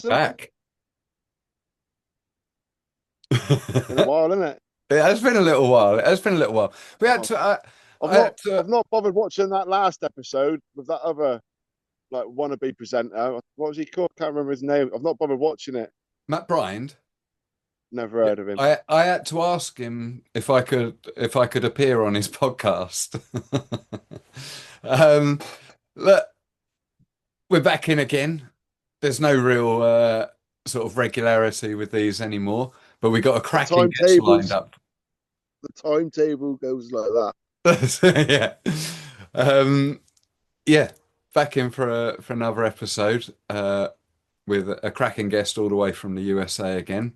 awesome. back. Been a while, isn't it? It has been a little while. It has been a little while. We had Oh, to. I've I not had to. I've not bothered watching that last episode with that other like wannabe presenter. What was he called? Can't remember his name. I've not bothered watching it. Matt Bryant. Never Yeah, heard of him. I had to ask him if I could appear on his podcast. um, Look, we're back in again. There's no real sort of regularity with these anymore, but we got a The cracking guest lined timetables, up. the timetable goes like that. Yeah. Um, yeah, back in for another episode with a cracking guest all the way from the USA again.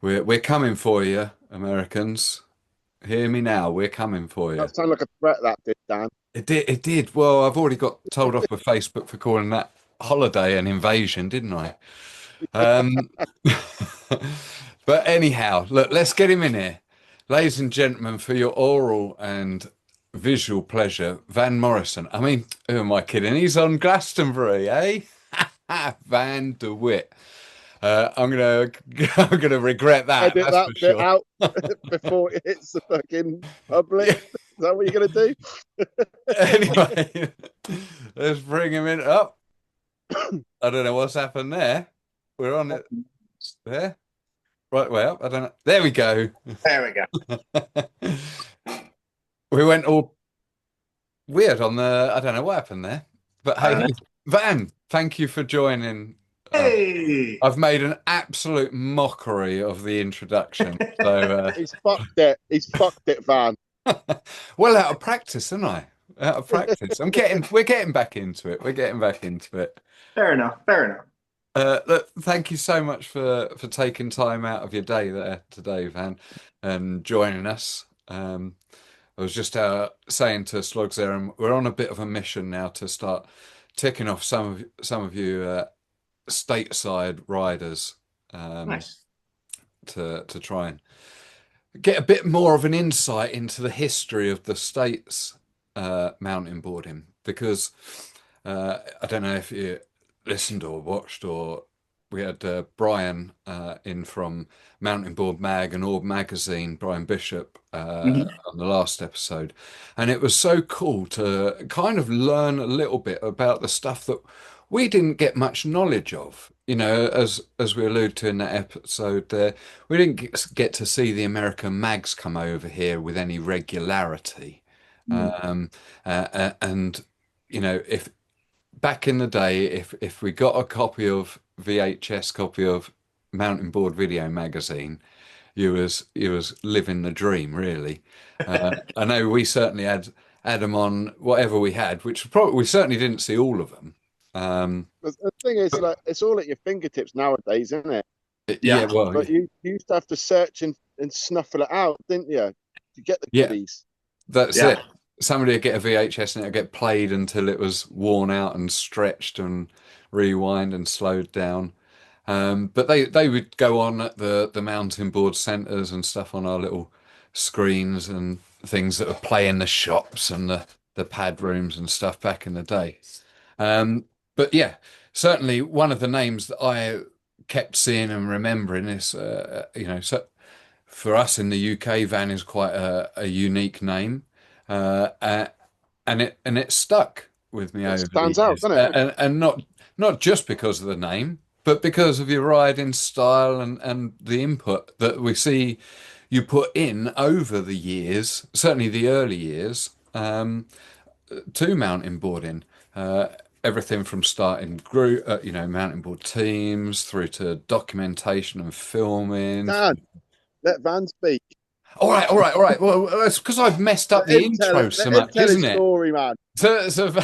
We're coming for you, Americans. Hear me now. We're coming for you. That sounded like a threat. That did, Dan. It did. It did. Well, I've already got told off with Facebook for calling that holiday an invasion, didn't I? Um, but anyhow, look, let's get him in here. Ladies and gentlemen, for your oral and visual pleasure, Van Morrison. I mean, who am I kidding? He's on Glastonbury, eh? Van Dewitt. I'm gonna I'm gonna regret that, Edit that's that for bit sure. out before it hits the fucking public. Yeah. Is that what you're gonna do? Anyway, let's bring him in. Oh, I don't know what's happened there. We're on it there. Right way up. I don't know. There we go. There we go. We went all weird on the. I don't know what happened there. But I don't hey, know. Van, thank you for joining. Hey, I've made an absolute mockery of the introduction. So, he's fucked it. He's fucked it, Van. well, out of practice, aren't I? Out of practice. We're getting back into it. We're getting back into it. Fair enough. Fair enough. Look, thank you so much for taking time out of your day there today, Van, and joining us. I was just saying to Sloggs there, and we're on a bit of a mission now to start ticking off some of you stateside riders um, Nice. to try and get a bit more of an insight into the history of the states mountain boarding because I don't know if you listened or watched or we had Brian in from Mountainboard Mag and Orb Magazine, Brian Bishop, Mhm. on the last episode. And it was so cool to kind of learn a little bit about the stuff that we didn't get much knowledge of. You know, as we alluded to in that episode there, we didn't get to see the American mags come over here with any regularity. Um, and you know, if back in the day, if we got a copy of VHS copy of Mountain Board Video Magazine, you was living the dream, really. I know we certainly had them on whatever we had, which probably we certainly didn't see all of them. The thing is, But like, it's all at your fingertips nowadays, isn't it? yeah, Yeah. well, But you used to have to search and snuffle it out, didn't you, to get the yeah, goodies? that's Yeah. it. Somebody would get a VHS and it'd get played until it was worn out and stretched and rewind and slowed down. But they would go on at the mountain board centres and stuff on our little screens and things that would play in the shops and the pad rooms and stuff back in the day. But yeah, certainly one of the names that I kept seeing and remembering is, so for us in the UK, Van is quite a unique name, uh, and it stuck with me It over the stands out, years, doesn't it? and not just because of the name, but because of your riding style and the input that we see you put in over the years, certainly the early years, to mountain boarding. Uh, Everything from starting group, mountain board teams through to documentation and filming. Dan, let Van speak. All right, all right, all right. Well, it's because I've messed up Let the him tell intro it. so Let him much, tell his isn't it? story, man. So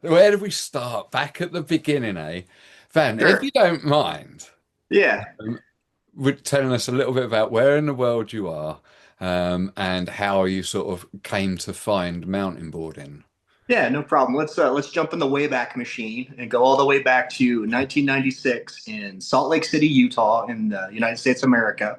where do we start? Back at the beginning, eh? Van, if Sure. you don't mind, Yeah. would telling us a little bit about where in the world you are, and how you sort of came to find mountain boarding. Yeah, no problem. Let's jump in the Wayback Machine and go all the way back to 1996 in Salt Lake City, Utah, in the United States of America.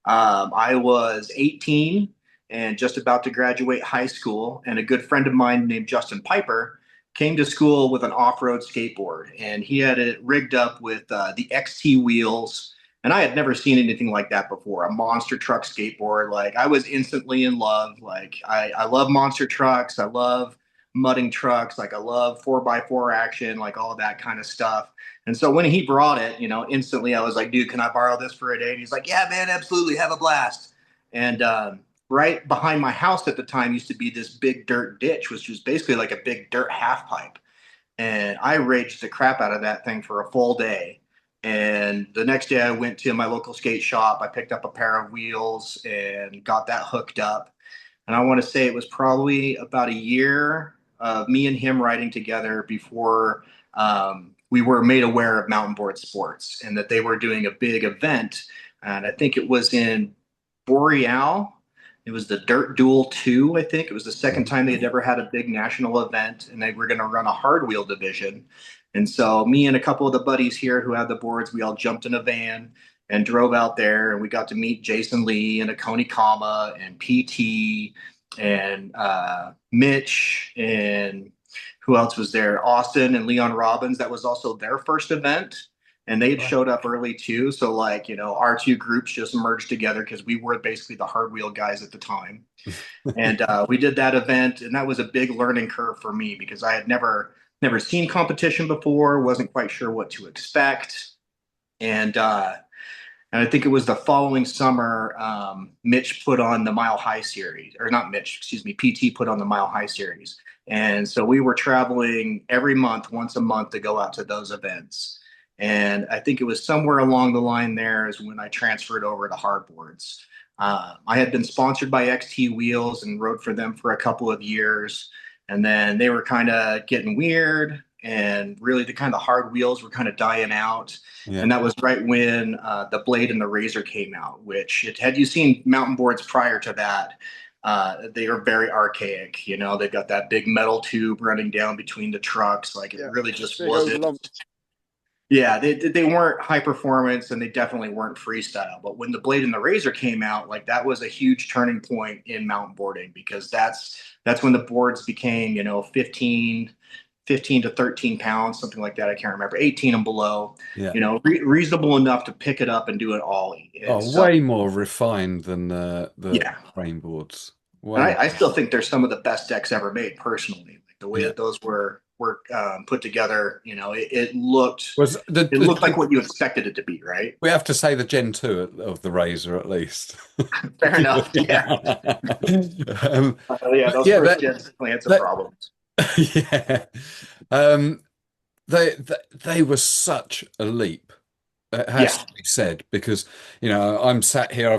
I was 18 and just about to graduate high school, and a good friend of mine named Justin Piper came to school with an off-road skateboard, and he had it rigged up with the XT wheels. And I had never seen anything like that before. A monster truck skateboard. Like I was instantly in love. Like I love monster trucks. I love mudding trucks. Like I love 4x4 action, like all that kind of stuff. And so when he brought it, instantly I was like, dude, can I borrow this for a day? And he's like, yeah, man, absolutely. Have a blast. And right behind my house at the time used to be this big dirt ditch, which was basically like a big dirt half pipe. And I raged the crap out of that thing for a full day. And the next day I went to my local skate shop. I picked up a pair of wheels and got that hooked up. And I want to say it was probably about a year of me and him riding together before we were made aware of mountain board sports and that they were doing a big event. And I think it was in Boreal. It was the Dirt Duel 2, I think. It was the second time they had ever had a big national event, and they were going to run a hard wheel division. And so, me and a couple of the buddies here who had the boards, we all jumped in a van and drove out there, and we got to meet Jason Lee and Akoni Kama and PT and Mitch and who else was there? Austin and Leon Robbins. That was also their first event, and they had Right. showed up early too. So like, our two groups just merged together because we were basically the hard wheel guys at the time. And we did that event, and that was a big learning curve for me because I had never seen competition before, wasn't quite sure what to expect. And I think it was the following summer, Mitch put on the Mile High series, or not Mitch, excuse me, PT put on the Mile High series. And so we were traveling every month, once a month, to go out to those events. And I think it was somewhere along the line there is when I transferred over to hardboards. I had been sponsored by XT Wheels and rode for them for a couple of years. And then they were kind of getting weird, and really the kind of hard wheels were kind of dying out. Yeah. And that was right when the Blade and the Razor came out, which had you seen mountain boards prior to that, they are very archaic. They've got that big metal tube running down between the trucks. Like it Yeah, really just big old wasn't. lump. Yeah, they weren't high performance and they definitely weren't freestyle. But when the Blade and the Razor came out, like that was a huge turning point in mountain boarding because that's when the boards became, 15 to 13 pounds, something like that. I can't remember, 18 and below, Yeah. reasonable enough to pick it up and do an ollie. And Oh, so, way more refined than the yeah. frame boards. And Way I more. still think they're some of the best decks ever made personally. Like the way Yeah. that those were put together, it looked Was it looked like what you expected it to be, right? we have to say the Gen 2 of the Razor at least. Fair enough. Yeah. Um, Yeah, but those yeah, first gens definitely had some that problems. yeah. Um, they were such a leap. It has Yeah. to be said because I'm sat here.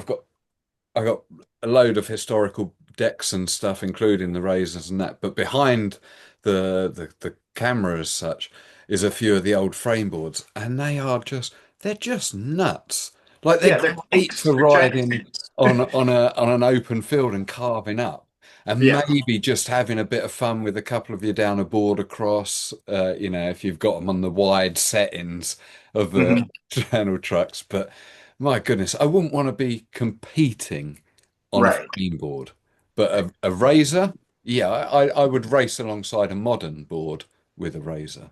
I got a load of historical decks and stuff, including the razors and that. But behind the camera as such is a few of the old frame boards, and they're just nuts. Like they're Yeah, they're great tanks. for They're giant riding tanks. on an open field and carving up. And Yeah. maybe just having a bit of fun with a couple of you down a board across, if you've got them on the wide settings of the Mhm. channel trucks. But my goodness, I wouldn't want to be competing on a Right. frame board. But a razor, yeah, I would race alongside a modern board with a razor.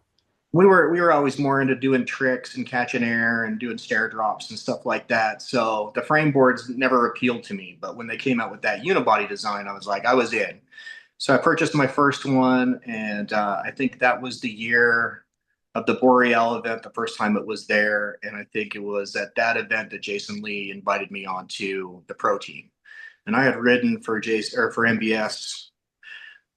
We were always more into doing tricks and catching air and doing stair drops and stuff like that. So the frame boards never appealed to me. But when they came out with that unibody design, I was in. So I purchased my first one, and I think that was the year of the Boreal event, the first time it was there. And I think it was at that event that Jason Lee invited me on to the pro team. And I had ridden for Jason or for MBS,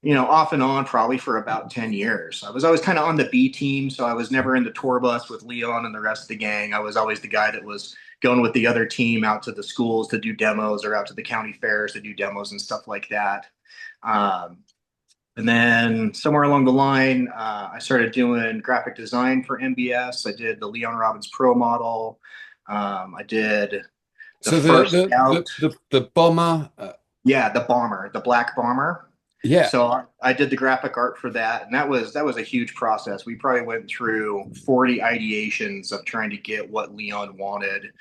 off and on probably for about 10 years. I was always kind of on the B team, so I was never in the tour bus with Leon and the rest of the gang. I was always the guy that was going with the other team out to the schools to do demos or out to the county fairs to do demos and stuff like that. Um, and then somewhere along the line, I started doing graphic design for MBS. I did the Leon Robbins Pro model. I did the So the first the scout. the the bomber, Yeah, the bomber, the black bomber. yeah. So I did the graphic art for that, and that was a huge process. We probably went through 40 ideations of trying to get what Leon wanted.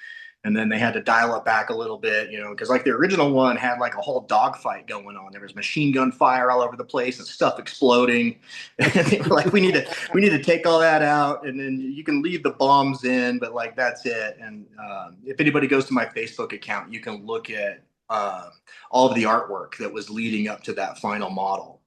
and then they had to dial it back a little bit, because like the original one had like a whole dogfight going on. There was machine gun fire all over the place and stuff exploding. And they were like, we need to take all that out, and then you can leave the bombs in, but like that's it. And if anybody goes to my Facebook account, you can look at all of the artwork that was leading up to that final model.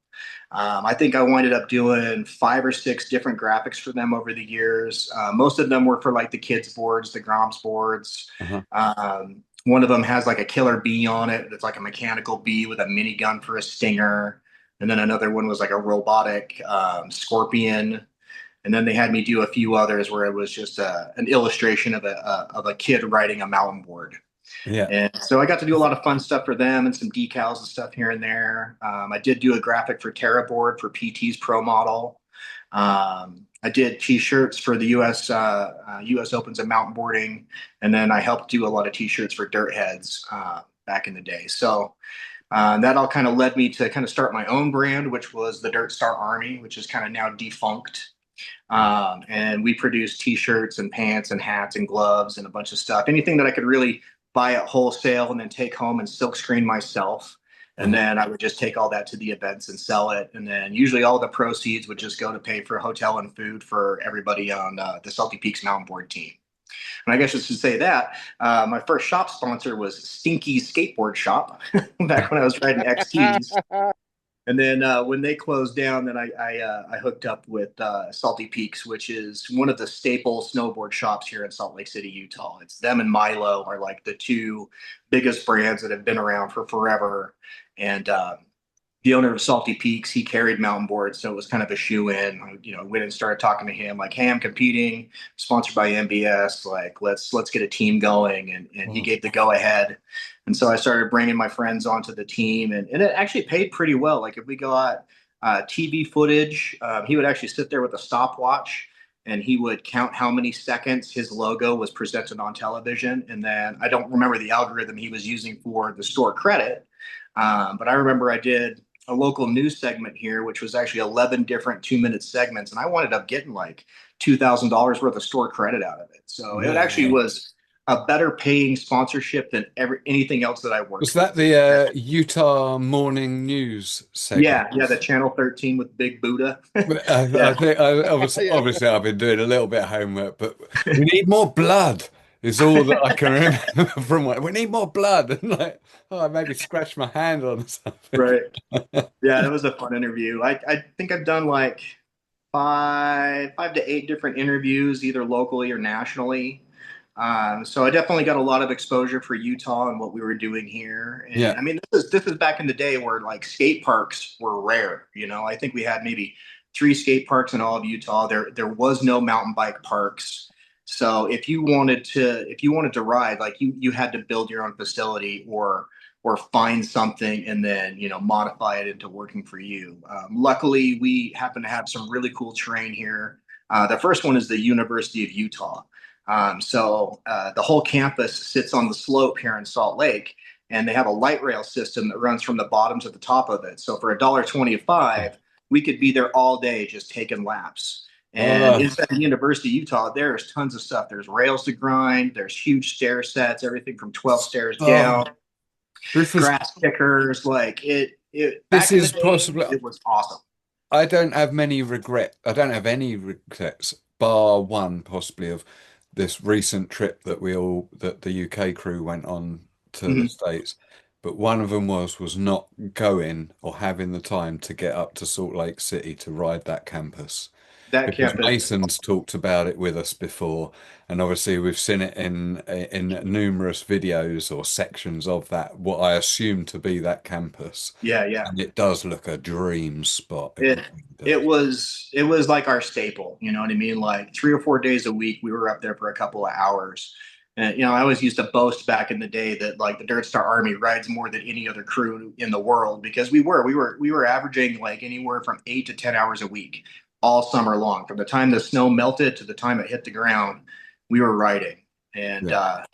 I think I winded up doing 5 or 6 different graphics for them over the years. Most of them were for like the kids' boards, the Groms boards. Uh-huh. One of them has like a killer bee on it. It's like a mechanical bee with a minigun for a stinger. And then another one was like a robotic scorpion. And then they had me do a few others where it was just an illustration of a kid riding a mountain board. Yeah. And so I got to do a lot of fun stuff for them and some decals and stuff here and there. I did do a graphic for Terraboard for PT's Pro Model. I did T-shirts for the U.S. Opens of Mountainboarding, and then I helped do a lot of T-shirts for Dirt Heads back in the day. So that all kind of led me to kind of start my own brand, which was the Dirtstar Army, which is kind of now defunct. And we produce T-shirts and pants and hats and gloves and a bunch of stuff. Anything that I could really buy at wholesale and then take home and silkscreen myself. And Uh-huh. then I would just take all that to the events and sell it. And then usually all the proceeds would just go to pay for hotel and food for everybody on the Salty Peaks Mountain Board team. And I guess I should say that my first shop sponsor was Stinky's Skateboard Shop back when I was riding XTs. And then when they closed down, then I hooked up with Salty Peaks, which is one of the staple snowboard shops here in Salt Lake City, Utah. It's them and Milo are like the two biggest brands that have been around for forever. And the owner of Salty Peaks, he carried mountain boards, so it was kind of a shoe in. Went and started talking to him like, "Hey, I'm competing, sponsored by MBS. Like, let's get a team going." And he Wow. gave the go ahead. And so I started bringing my friends onto the team, and it actually paid pretty well. Like if we got TV footage, he would actually sit there with a stopwatch and he would count how many seconds his logo was presented on television. And then I don't remember the algorithm he was using for the store credit, but I remember I did a local news segment here, which was actually 11 different 2-minute segments. And I wound up getting like $2,000 worth of store credit out of it. So it actually Wow. was a better paying sponsorship than anything else that I worked Was that with. the Utah Morning News Yeah, the segments? Channel 13 with Big Buddha. I Yeah, think Yeah. obviously I've been doing a little bit of homework, but we need more blood is all that I can remember from what we need more blood and like oh I maybe scratch my hand on something. right. Yeah, it was a fun interview. I think I've done like five to eight different interviews, either locally or nationally. So I definitely got a lot of exposure for Utah and what we were doing here. And Yeah, I mean, this is back in the day where like skate parks were rare. I think we had maybe 3 skate parks in all of Utah. There was no mountain bike parks. So if you wanted to ride, like you had to build your own facility or find something and then modify it into working for you. Luckily, we happen to have some really cool terrain here. The first one is the University of Utah. So the whole campus sits on the slope here in Salt Lake, and they have a light rail system that runs from the bottom to the top of it. So for $1.25, we could be there all day just taking laps. And oh, inside the University of Utah, there's tons of stuff. There's rails to grind. There's huge stair sets, everything from 12 stairs oh, down, this is grass kickers. Like it this back in the is day, possibly it was awesome. I don't have many regret. I don't have any regrets, bar one possibly of this recent trip that the UK crew went on to the Mhm. States. But one of them was not going or having the time to get up to Salt Lake City to ride that campus. That Because campus is Mason's talked about it with us before, and obviously we've seen it in numerous videos or sections of that, what I assume to be that campus. yeah, yeah. And it does look a dream spot. It It really it does. was like our staple, you know what I mean? Like 3 or 4 days a week, we were up there for a couple of hours. And I always used to boast back in the day that like the Dirtstar Army rides more than any other crew in the world because we were averaging like anywhere from 8 to 10 hours a week all summer long. From the time the snow melted to the time it hit the ground, we were riding. And Yeah.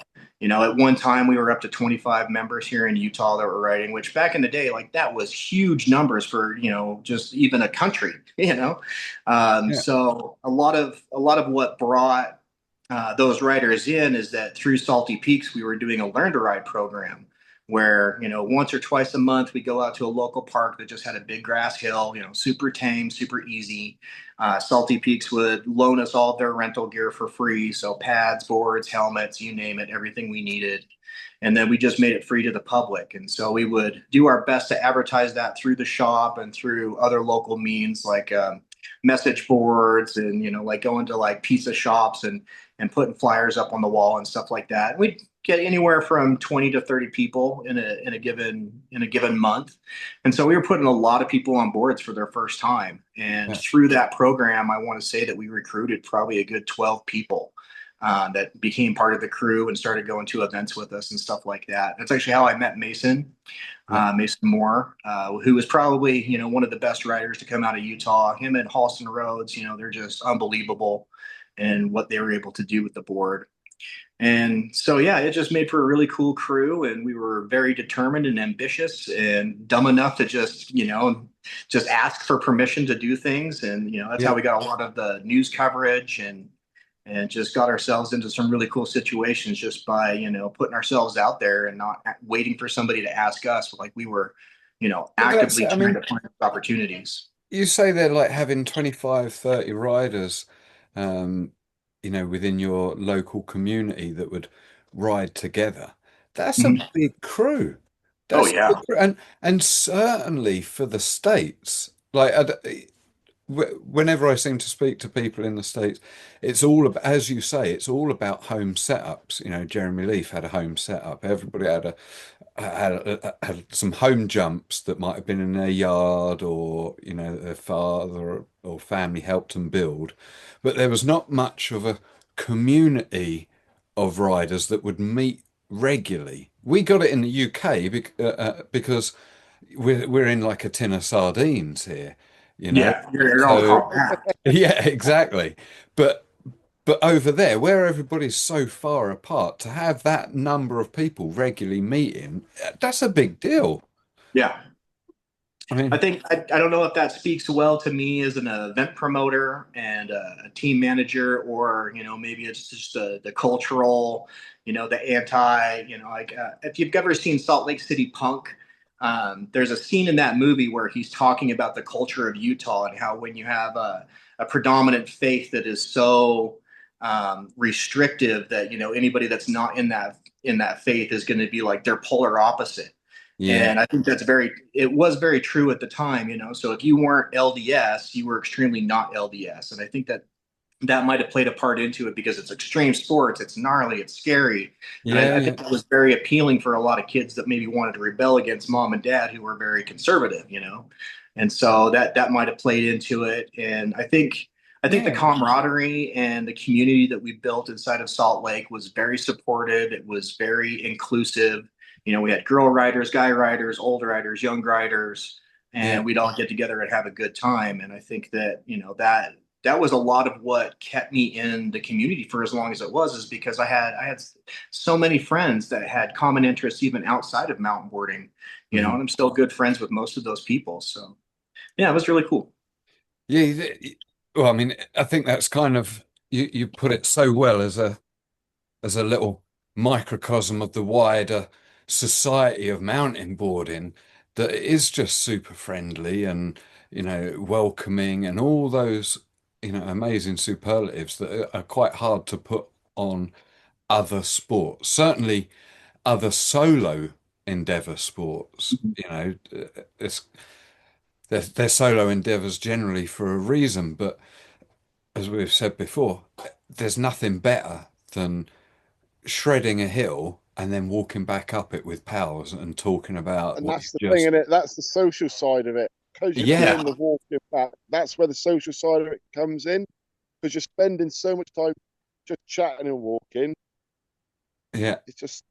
at one time we were up to 25 members here in Utah that were riding, which back in the day, like that was huge numbers for, just even a country, Yeah. So a lot of what brought those riders in is that through Salty Peaks, we were doing a learn to ride program where, once or twice a month we go out to a local park that just had a big grass hill, super tame, super easy. Salty Peaks would loan us all their rental gear for free. So pads, boards, helmets, you name it, everything we needed. And then we just made it free to the public. And so we would do our best to advertise that through the shop and through other local means like message boards and, like going to like pizza shops and putting flyers up on the wall and stuff like that. We'd get anywhere from 20 to 30 people in a given month. And so we were putting a lot of people on boards for their first time. And Yeah. through that program, I want to say that we recruited probably a good 12 people that became part of the crew and started going to events with us and stuff like that. That's actually how I met Mason, Yeah. Mason Moore, who was probably, one of the best riders to come out of Utah. Him and Halston Rhodes, they're just unbelievable in what they were able to do with the board. And so, yeah, it just made for a really cool crew. And we were very determined and ambitious and dumb enough to just ask for permission to do things. And, that's how Yeah. we got a lot of the news coverage and just got ourselves into some really cool situations just by, putting ourselves out there and not waiting for somebody to ask us. Like we were, Well, that's actively it. I trying mean, to find opportunities. you say they're like having 25, 30 riders, um, within your local community that would ride together. That's a Mhm. big crew. Oh, That's a big yeah. crew. And certainly for the States, like whenever I seem to speak to people in the States, it's all about, as you say, it's all about home setups. Jeremy Leaf had a home setup. Everybody had some home jumps that might have been in their yard or their father or family helped them build, but there was not much of a community of riders that would meet regularly. We got it in the UK because we're in like a tin of sardines here, you know. Yeah. You're all So compact. yeah, exactly. But over there, where everybody's so far apart, to have that number of people regularly meeting, that's a big deal. Yeah. I I mean, think I don't know if that speaks well to me as an event promoter and a team manager, or maybe it's just the cultural, the anti, like if you've ever seen Salt Lake City Punk, there's a scene in that movie where he's talking about the culture of Utah and how when you have a predominant faith that is so restrictive that anybody that's not in that faith is going to be like their polar opposite. yeah, And I think it was very true at the time, So if you weren't LDS, you were extremely not LDS. And I think that might have played a part into it because it's extreme sports, it's gnarly, it's scary. And I, yeah, I yeah, think that was very appealing for a lot of kids that maybe wanted to rebel against mom and dad who were very conservative. And so that might have played into it. And I think the yeah, camaraderie and the community that we built inside of Salt Lake was very supportive. It was very inclusive. We had girl riders, guy riders, old riders, young riders, yeah. and we'd all get together and have a good time. And I think that, that was a lot of what kept me in the community for as long as it was, is because I had so many friends that had common interests even outside of mountain boarding, Mhm. and I'm still good friends with most of those people. So yeah, it was really cool. Yeah. Well, I mean, I think that's kind of you put it so well as a little microcosm of the wider society of mountain boarding that it is just super friendly and welcoming and all those amazing superlatives that are quite hard to put on other sports. Certainly other solo endeavor sports, it's they're solo endeavors generally for a reason, but as we've said before, there's nothing better than shredding a hill and then walking back up it with pals and talking about And what that's you've the thing just. in it. That's the social side of it. Because you're Yeah, doing the walking back, that's where the social side of it comes in. Because you're spending so much time just chatting and walking. yeah. It's just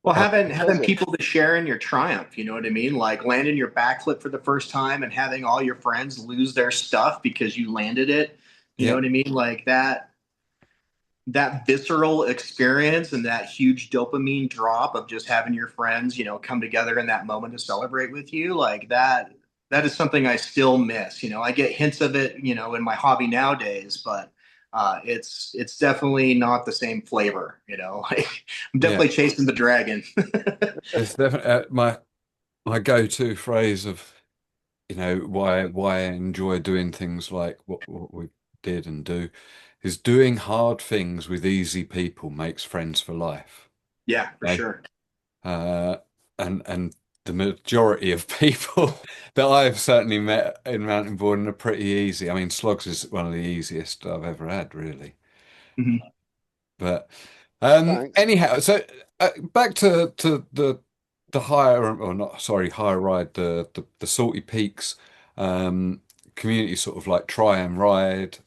Well, I, having does it. people to share in your triumph, you know what I mean? Like landing your backflip for the first time and having all your friends lose their stuff because you landed it. You know yeah, what I mean? Like that visceral experience and that huge dopamine drop of just having your friends, come together in that moment to celebrate with you, like that is something I still miss. I get hints of it, in my hobby nowadays, but It's definitely not the same flavor, you know. Like, I'm Yeah, definitely chasing the dragon. it's definitely my go-to phrase of, why I enjoy doing things like what we did and do is doing hard things with easy people makes friends for life. Yeah, for Okay? sure. Uh, and the majority of people that I've certainly met in mountain boarding are pretty easy. I mean, Slogs is one of the easiest I've ever had, really. Mhm. But Thanks. anyhow, so back to the higher, or not, sorry, higher ride, the Salty Peaks community sort of like try and ride.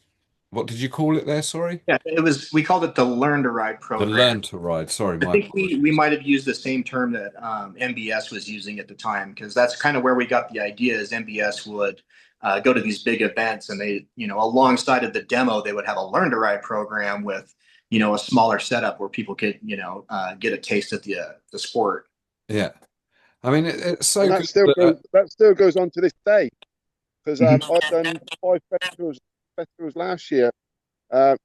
What did you call it there? Sorry, Yeah, we called it the Learn to Ride the program. Learn to Ride. Sorry, I my think we apologies. might have used the same term that MBS was using at the time, because that's kind of where we got the idea. Is MBS would go to these big events, and they, alongside of the demo, they would have a Learn to Ride program with, a smaller setup where people could, get a taste of the sport. Yeah, I mean it's so And good that still goes on to this day because Mhm. I've done 5 festivals last year,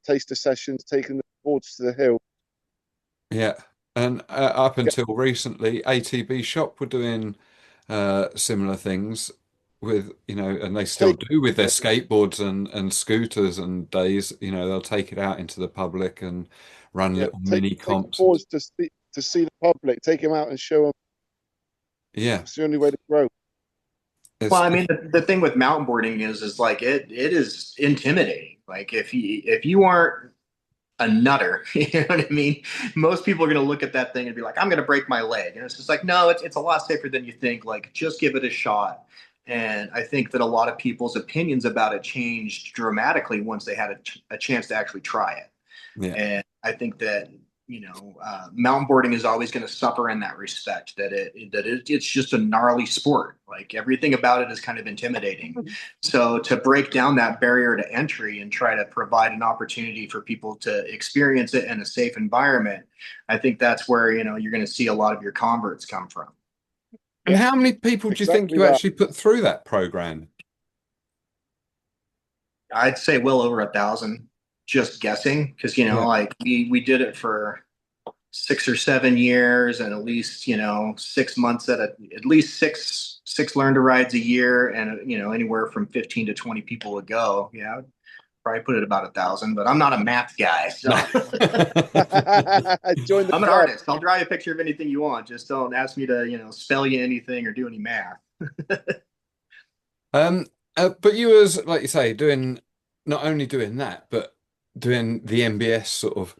taster sessions, taking the boards to the hill. Yeah, and up Yeah, until recently, ATB Shop were doing similar things with, and they still take do with their skateboards and scooters and days. They'll take it out into the public and run yeah, little take mini take the comps. And boards to see the public, take them out and show them. yeah, It's the only way to grow. Well, it's I mean, the thing with mountain boarding is like it is intimidating. Like if you aren't a nutter, you know what I mean? Most people are going to look at that thing and be like, I'm going to break my leg. And it's just like, no, it's a lot safer than you think. Like, just give it a shot. And I think that a lot of people's opinions about it changed dramatically once they had a chance to actually try it. yeah, And I think that, mountain boarding is always going to suffer in that respect, it's just a gnarly sport. Like, everything about it is kind of intimidating. So to break down that barrier to entry and try to provide an opportunity for people to experience it in a safe environment, I think that's where, you're going to see a lot of your converts come from. and Yeah, how many people do you think exactly you that. actually put through that program? I'd say well over 1,000, just guessing, because, Yeah, like we did it for 6 or 7 years, and at least, 6 months at least six learn to rides a year, and anywhere from 15 to 20 people a go. Yeah, I'd probably put it about 1,000, but I'm not a math guy, so no. Join the I'm an club. artist. I'll draw you a picture of anything you want. Just don't ask me to, spell you anything or do any math. Um, but you was like you say doing not only doing that, but doing the MBS sort of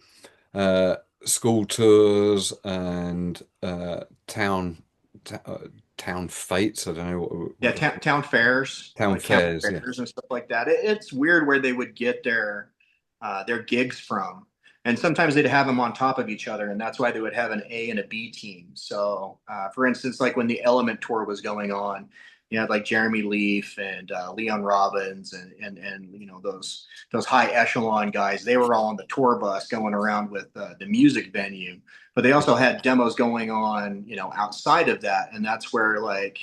uh, school tours and town fetes. I don't know Yeah, what town fairs, town like county fairs. Yeah, fairs and stuff like that. It's weird where they would get their gigs from, and sometimes they'd have them on top of each other, and that's why they would have an A and a B team. So, for instance, like when the Element Tour was going on, you had like Jeremy Leaf and Leon Robbins and those high echelon guys. They were all on the tour bus going around with the music venue, but they also had demos going on, outside of that, and that's where like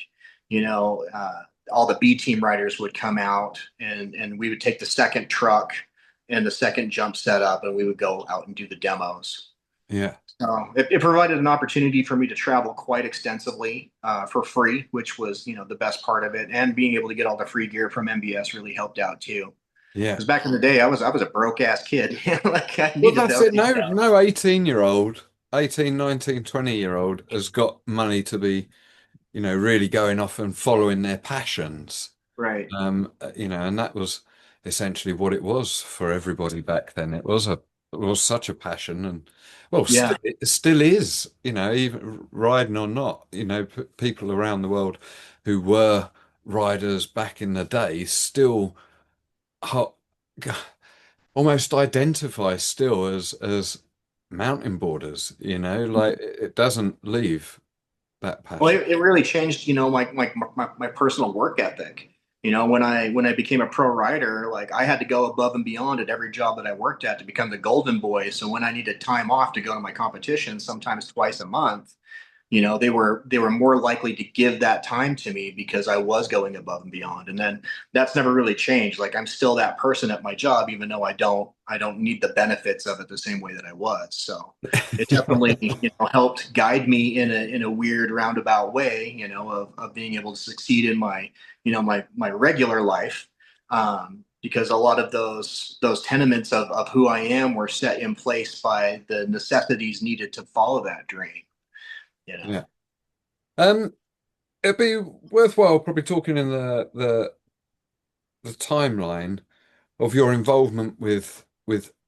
you know, all the B team riders would come out, and we would take the second truck and the second jump setup, and we would go out and do the demos. yeah, So it provided an opportunity for me to travel quite extensively for free, which was, the best part of it. And being able to get all the free gear from MBS really helped out too. yeah. Because back in the day, I was a broke ass kid. Like, I Well, needed that's those it. No, details. no 18-year-old, 18, 19, 20-year-old has got money to be, really going off and following their passions. Right. And that was essentially what it was for everybody back then. It was such a passion, and well, Yeah. it still is. Even riding or not, people around the world who were riders back in the day still ho- almost identify still as mountain boarders. Like it doesn't leave that Well, passion. it really changed, my personal work ethic. When I became a pro rider, like I had to go above and beyond at every job that I worked at to become the golden boy. So when I needed time off to go to my competition, sometimes twice a month, they were more likely to give that time to me because I was going above and beyond. And then that's never really changed. Like I'm still that person at my job, even though I don't need the benefits of it the same way that I was. So it definitely, helped guide me in a weird roundabout way, of being able to succeed in my regular life. Because a lot of those tenements of who I am were set in place by the necessities needed to follow that dream. You know. Yeah. Um, it'd be worthwhile probably talking in the timeline of your involvement with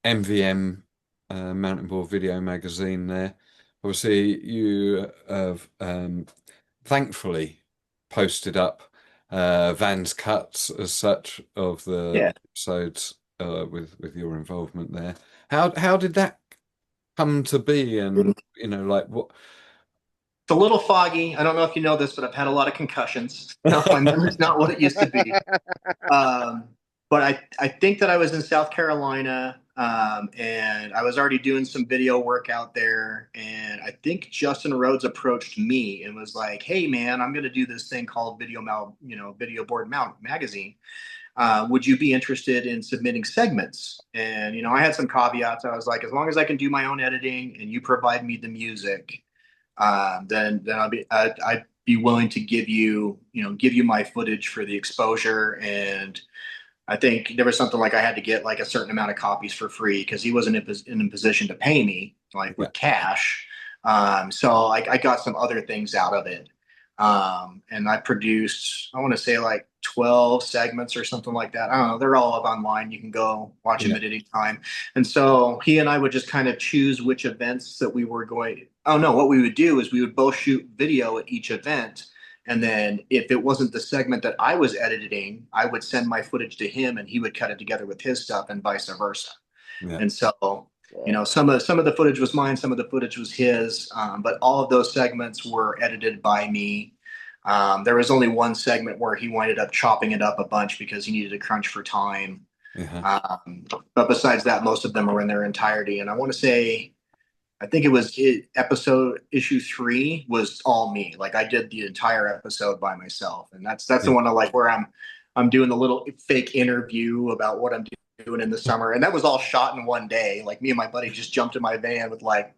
MVM, Mountain Board Video Magazine there. Obviously, you have thankfully posted up Van's cuts as such of the Yeah. episodes with your involvement there. How did that come to be? And like what? It's a little foggy. I don't know if you know this, but I've had a lot of concussions. No, my memory's not what it used to be. Um, but I think that I was in South Carolina, and I was already doing some video work out there. And I think Justin Rhodes approached me and was like, "Hey, man, I'm going to do this thing called Video Board Mount Magazine. Would you be interested in submitting segments?" And I had some caveats. I was like, as long as I can do my own editing and you provide me the music, then I'd be willing to give you my footage for the exposure. And I think there was something like I had to get like a certain amount of copies for free because he wasn't in a position to pay me like Yeah, with cash. So I got some other things out of it. And I produced, I want to say like 12 segments or something like that. I don't know. They're all up online. You can go watch them yeah, at any time. And so he and I would just kind of choose which events that we were going. Oh no, what we would do is we would both shoot video at each event. And then if it wasn't the segment that I was editing, I would send my footage to him and he would cut it together with his stuff and vice versa. yeah, And so, Wow. some of the footage was mine, some of the footage was his, but all of those segments were edited by me. There was only one segment where he winded up chopping it up a bunch because he needed a crunch for time. yeah, But besides that, most of them are in their entirety. And I want to say, I think episode issue 3 was all me. Like I did the entire episode by myself, and that's the yeah. one I like where I'm doing the little fake interview about what I'm doing in the summer, and that was all shot in one day. Like me and my buddy just jumped in my van with like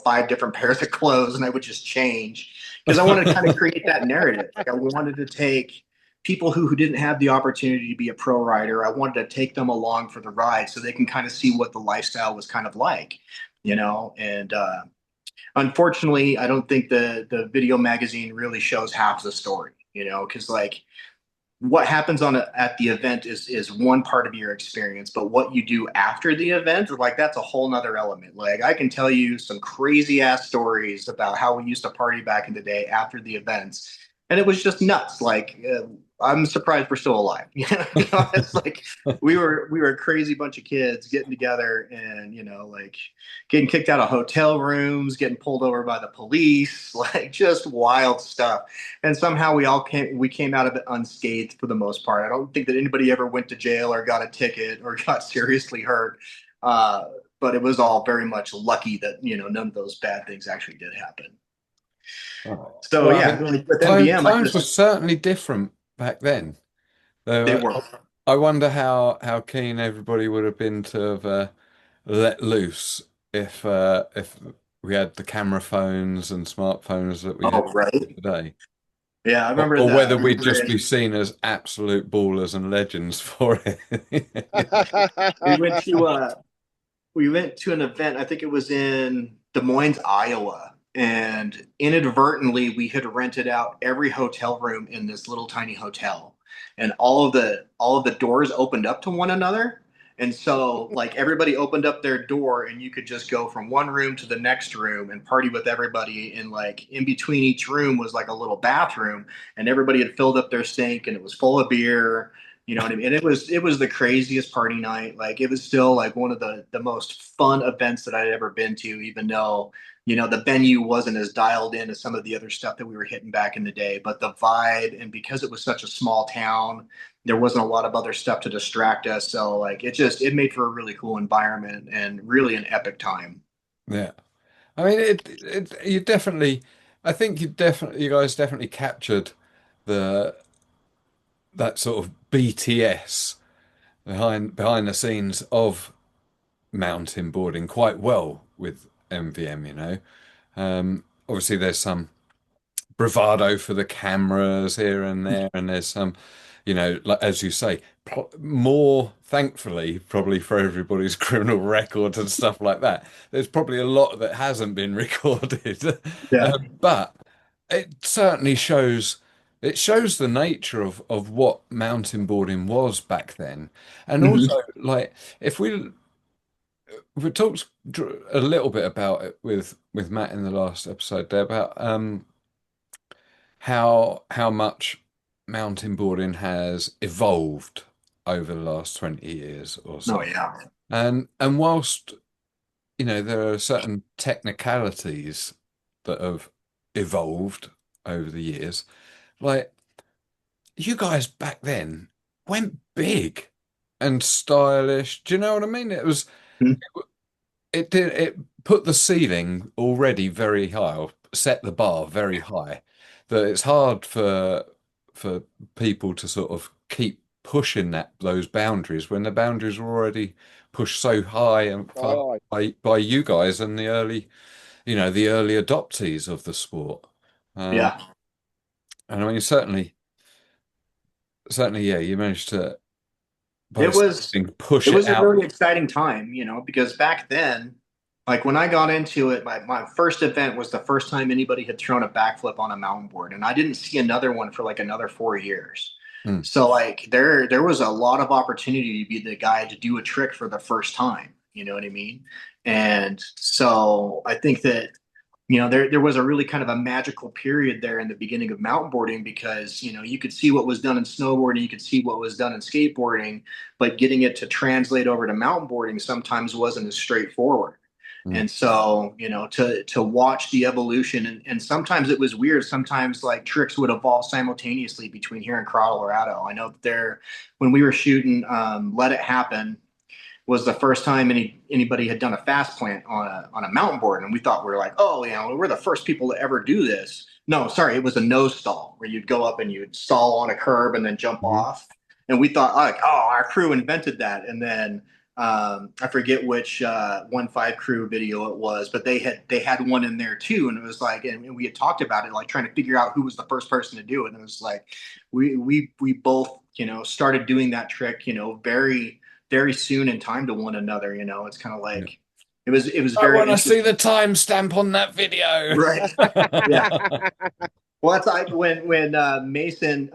5 different pairs of clothes, and I would just change because I wanted to kind of create that narrative. Like I wanted to take people who didn't have the opportunity to be a pro rider. I wanted to take them along for the ride so they can kind of see what the lifestyle was kind of like, and unfortunately, I don't think the video magazine really shows half the story, because like what happens at the event is one part of your experience, but what you do after the event, like that's a whole nother element. Like I can tell you some crazy ass stories about how we used to party back in the day after the events, and it was just nuts. Like I'm surprised we're still alive. It's like we were a crazy bunch of kids getting together and like getting kicked out of hotel rooms, getting pulled over by the police, like just wild stuff. And somehow we came out of it unscathed for the most part. I don't think that anybody ever went to jail or got a ticket or got seriously hurt. Uh, but it was all very much lucky that none of those bad things actually did happen. Oh. So Well, I yeah, mean, like with MVM, I times were just certainly different back then. they Though were. I wonder how keen everybody would have been to have let loose if we had the camera phones and smartphones that we have Oh right. today. Yeah, I Or, remember or that. I whether we'd remember just be seen as absolute ballers and legends for it. we went to an event. I think it was in Des Moines, Iowa, and inadvertently we had rented out every hotel room in this little tiny hotel, and all of the doors opened up to one another. And so like everybody opened up their door and you could just go from one room to the next room and party with everybody. And like in between each room was like a little bathroom, and everybody had filled up their sink and it was full of beer. You know what I mean? And it was the craziest party night. Like it was still like one of the most fun events that I'd ever been to, even though, the venue wasn't as dialed in as some of the other stuff that we were hitting back in the day. But the vibe, and because it was such a small town, there wasn't a lot of other stuff to distract us. So like it made for a really cool environment and really an epic time. Yeah. I mean, you definitely. I think you guys definitely captured the that sort of BTS behind the scenes of mountain boarding quite well with MVM, you know. Obviously there's some bravado for the cameras here and there, and there's some, you know, like as you say, more thankfully, probably for everybody's criminal record and stuff like that. There's probably a lot that hasn't been recorded, Yeah. but it certainly shows. It shows the nature of what mountain boarding was back then, and also Hmm. like if we talked a little bit about it with Matt in the last episode there about how much mountain boarding has evolved over the last 20 years or Oh so. yeah. And whilst, you know, there are certain technicalities that have evolved over the years, like you guys back then went big and stylish. Do you know what I mean? Mhm. It put the ceiling already very high, or set the bar very high, that it's hard for people to sort of keep pushing those boundaries when the boundaries were already pushed so high and far Aye, aye. by you guys and the early adoptees of the sport. Um, Yeah. and I mean, certainly, yeah, you managed to by It was something push it it was a out. really exciting time, because back then, like when I got into it, my first event was the first time anybody had thrown a backflip on a mountain board, and I didn't see another one for like another 4 years. Mm, So like there was a lot of opportunity to be the guy to do a trick for the first time. You know what I mean? And so I think that there was a really kind of a magical period there in the beginning of mountain boarding because, you could see what was done in snowboarding, you could see what was done in skateboarding, but getting it to translate over to mountain boarding sometimes wasn't as straightforward. mm. And so, to watch the evolution and sometimes it was weird. Sometimes like tricks would evolve simultaneously between here and Colorado. I know that when we were shooting Let It Happen, was the first time anybody had done a fast plant on a mountain board, and we thought we were like, oh, we're the first people to ever do this. No, sorry, it was a nose stall where you'd go up and you'd stall on a curb and then jump Mhm. off. And we thought, like, oh, our crew invented that. And then I forget which 1-5 crew video it was, but they had one in there too, and it was like, and we had talked about it, like trying to figure out who was the first person to do it, and it was like we both started doing that trick very very soon in time to one another. It's kind of Yeah. like it was I very want to see interesting. the timestamp on that video. Right. Yeah. Well, that's like when Mason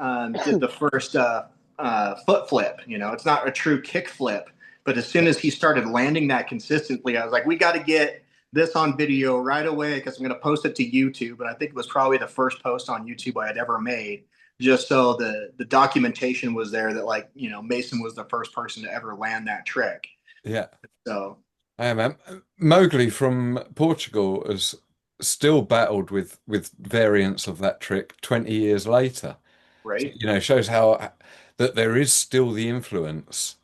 did the first foot flip. It's not a true kick flip, but as soon as he started landing that consistently, I was like, we got to get this on video right away because I'm going to post it to YouTube. And I think it was probably the first post on YouTube I had ever made, just so the documentation was there that like Mason was the first person to ever land that trick. Yeah. So Hey, man. Mowgli from Portugal has still battled with variants of that trick 20 years later. So, right. you know, shows how that there is still the influence.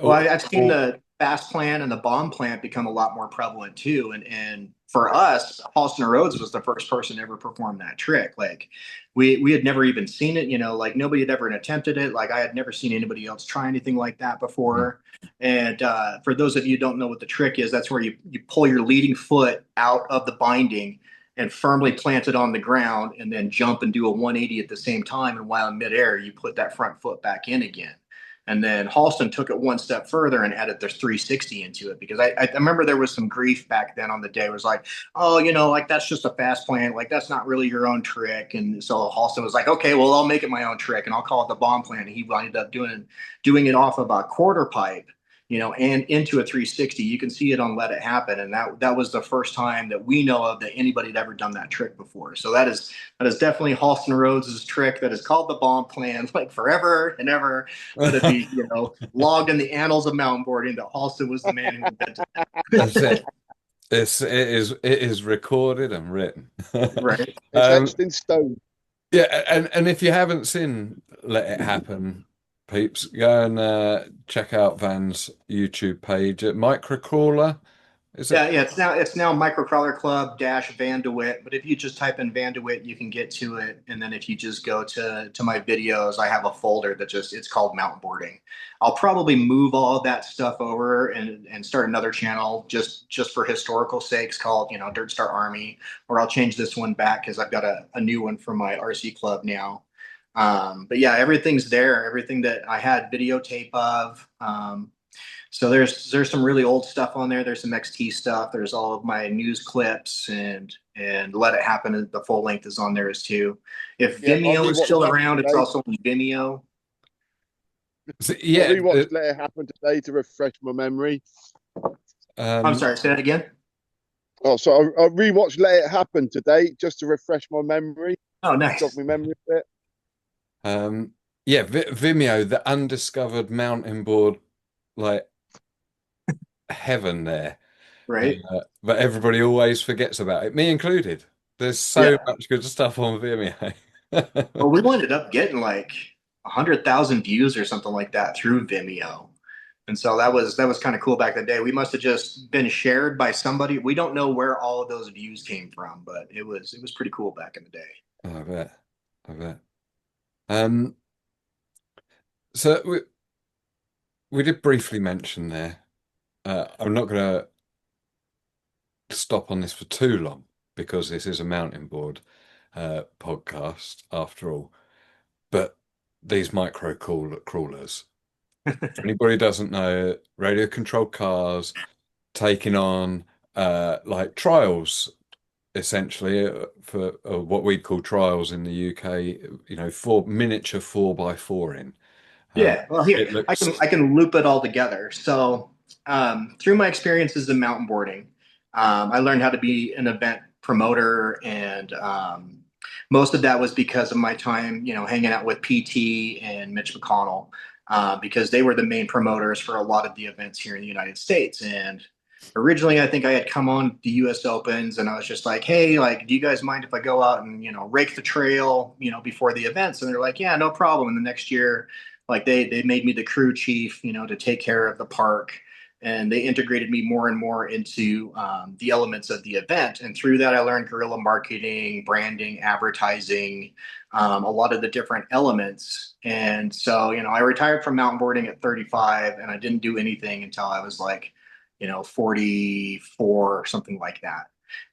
Well, Or, I've seen or, the fast plant and the bomb plant become a lot more prevalent too. And for us, Halston Rhodes was the first person to ever perform that trick. Like we had never even seen it, like nobody had ever attempted it. Like I had never seen anybody else try anything like that Mm. before. And for those of you who don't know what the trick is, that's where you pull your leading foot out of the binding and firmly plant it on the ground and then jump and do a 180 at the same time. And while in midair, you put that front foot back in again. And then Halston took it one step further and added their 360 into it because I remember there was some grief back then on the day. It was like, oh, like that's just a fast plant. Like that's not really your own trick. And so Halston was like, okay, well, I'll make it my own trick and I'll call it the bomb plant. And he ended up doing it off of a quarter pipe, and into a 360. You can see it on Let It Happen. And that was the first time that we know of that anybody had ever done that trick before. So that is definitely Halston Rhodes' trick that is called the bomb plan, like forever and ever. Let it be, logged in the annals of mountain boarding that Halston was the man who invented That's it. it. It is recorded and written. Right. It's Um, etched in stone. yeah, and if you haven't seen Let It Happen, peeps, go and check out Van's YouTube page at Microcrawler Is it? Yeah, it's now Microcrawler Club dash Van Dewitt. But if you just type in Van Dewitt, you can get to it. And then if you just go to my videos, I have a folder that just it's called Mountainboarding. I'll probably move all of that stuff over and start another channel just for historical sakes called, Dirtstar Army, or I'll change this one back because I've got a new one for my RC club now. But yeah, everything's there, everything that I had videotape of. So there's some really old stuff on there. There's some XT stuff. There's all of my news clips and Let It Happen. The full length is on there as too. If Yeah, I Vimeo is rewatched still that around, it's today. also on Vimeo. I Yeah. rewatched Let It Happen today to refresh my memory. I'm Um, sorry, say that again. Oh, so I rewatched Let It Happen today just to refresh my memory, Oh, jog nice. my memory a bit. um, yeah, Vimeo, the undiscovered mountain board, like heaven there. Right. But everybody always forgets about it, me included. There's so Yeah. much good stuff on Vimeo. Well, we ended up getting like 100,000 views or something like that through Vimeo. And so that was kind of cool back in the day. We must have just been shared by somebody. We don't know where all of those views came from, but it was pretty cool back in the day. I bet. I bet. Um, so we did briefly mention there. I'm not going to stop on this for too long because this is a mountain board podcast after all. But these crawlers, for anybody who doesn't know, radio controlled cars taking on like trials essentially for what we'd call trials in the UK, for miniature 4x4 in. Uh, Yeah, well, here it I looks, can I can loop it all together. So, through my experiences in mountain boarding, I learned how to be an event promoter, and most of that was because of my time, hanging out with PT and Mitch McConnell, because they were the main promoters for a lot of the events here in the United States. And originally, I think I had come on the U.S. Opens, and I was just like, "Hey, like, do you guys mind if I go out and rake the trail, before the events?" And they're like, "Yeah, no problem." And the next year, like they made me the crew chief, to take care of the park, and they integrated me more and more into the elements of the event. And through that, I learned guerrilla marketing, branding, advertising, a lot of the different elements. And so, I retired from mountain boarding at 35, and I didn't do anything until I was like, 44 or something like that.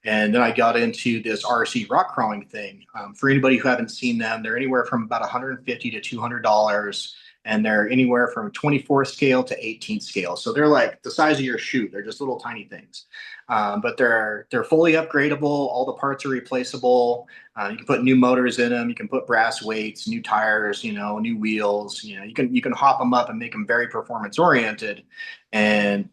And then I got into this RC rock crawling thing. For anybody who haven't seen them, they're anywhere from about 150 to $200, and they're anywhere from 24 scale to 18 scale. So they're like the size of your shoe. They're just little tiny things, but they're fully upgradable. All the parts are replaceable. You can put new motors in them. You can put brass weights, new tires, new wheels. You can hop them up and make them very performance oriented. And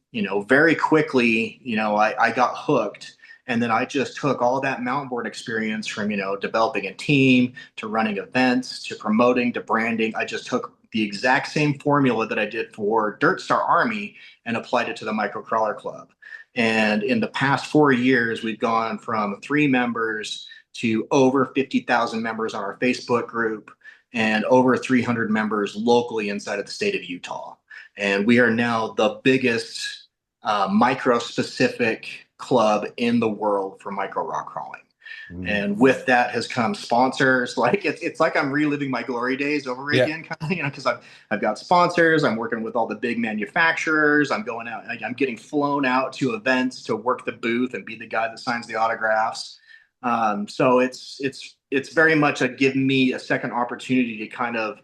very quickly, I got hooked. And then I just took all that mountain board experience from, developing a team to running events to promoting to branding. I just took the exact same formula that I did for Dirtstar Army and applied it to the Microcrawler Club. And in the past 4 years, we've gone from 3 members to over 50,000 members on our Facebook group and over 300 members locally inside of the state of Utah. And we are now the biggest micro specific club in the world for micro rock crawling. mm, And with that has come sponsors. Like it's like I'm reliving my glory days over yeah, again, kind of, because I've got sponsors. I'm working with all the big manufacturers. I'm going out. I'm getting flown out to events to work the booth and be the guy that signs the autographs. So it's very much a give me a second opportunity to kind of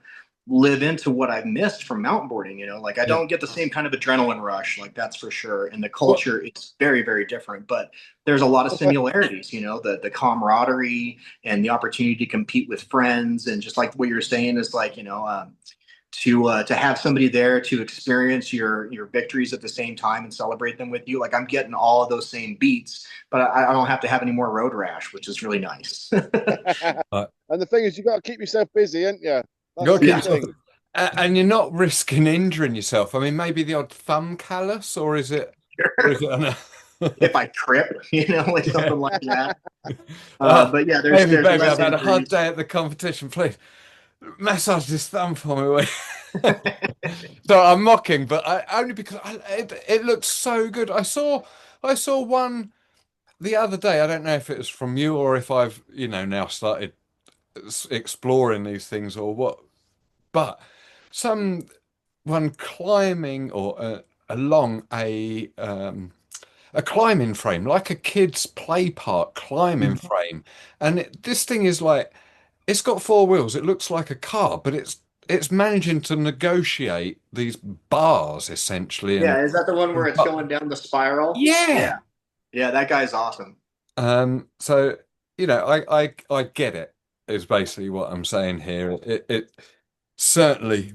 live into what I've missed from mountain boarding. Like I yeah. don't get the same kind of adrenaline rush, like that's for sure. And the Well, culture is very, very different, but there's a lot of similarities, the camaraderie and the opportunity to compete with friends. And just like what you're saying is like, to have somebody there to experience your victories at the same time and celebrate them with you. Like I'm getting all of those same beats, but I don't have to have any more road rash, which is really nice. uh, And the thing is, you got to keep yourself busy, ain't you? you That's gotta the keep Yeah. yourself, thing. and you're not risking injuring yourself. I mean, maybe the odd thumb callus, or is it If I trip, like yeah. something like that. Oh, But yeah, there's baby, there's baby, less I've had a hard injuries. day at the competition. Please massage this thumb for me. So I'm mocking, but only because it looked so good. I saw I saw one the other day. I don't know if it was from you or if I've, now started exploring these things or what, but someone climbing or along a climbing frame, like a kid's play park climbing Mhm. frame. And this thing is like, it's got four wheels. It looks like a car, but it's managing to negotiate these bars essentially. Yeah, is that the one where it's But going down the spiral? yeah. Yeah. Yeah, that guy's awesome. So I get it, is basically what I'm saying here. It certainly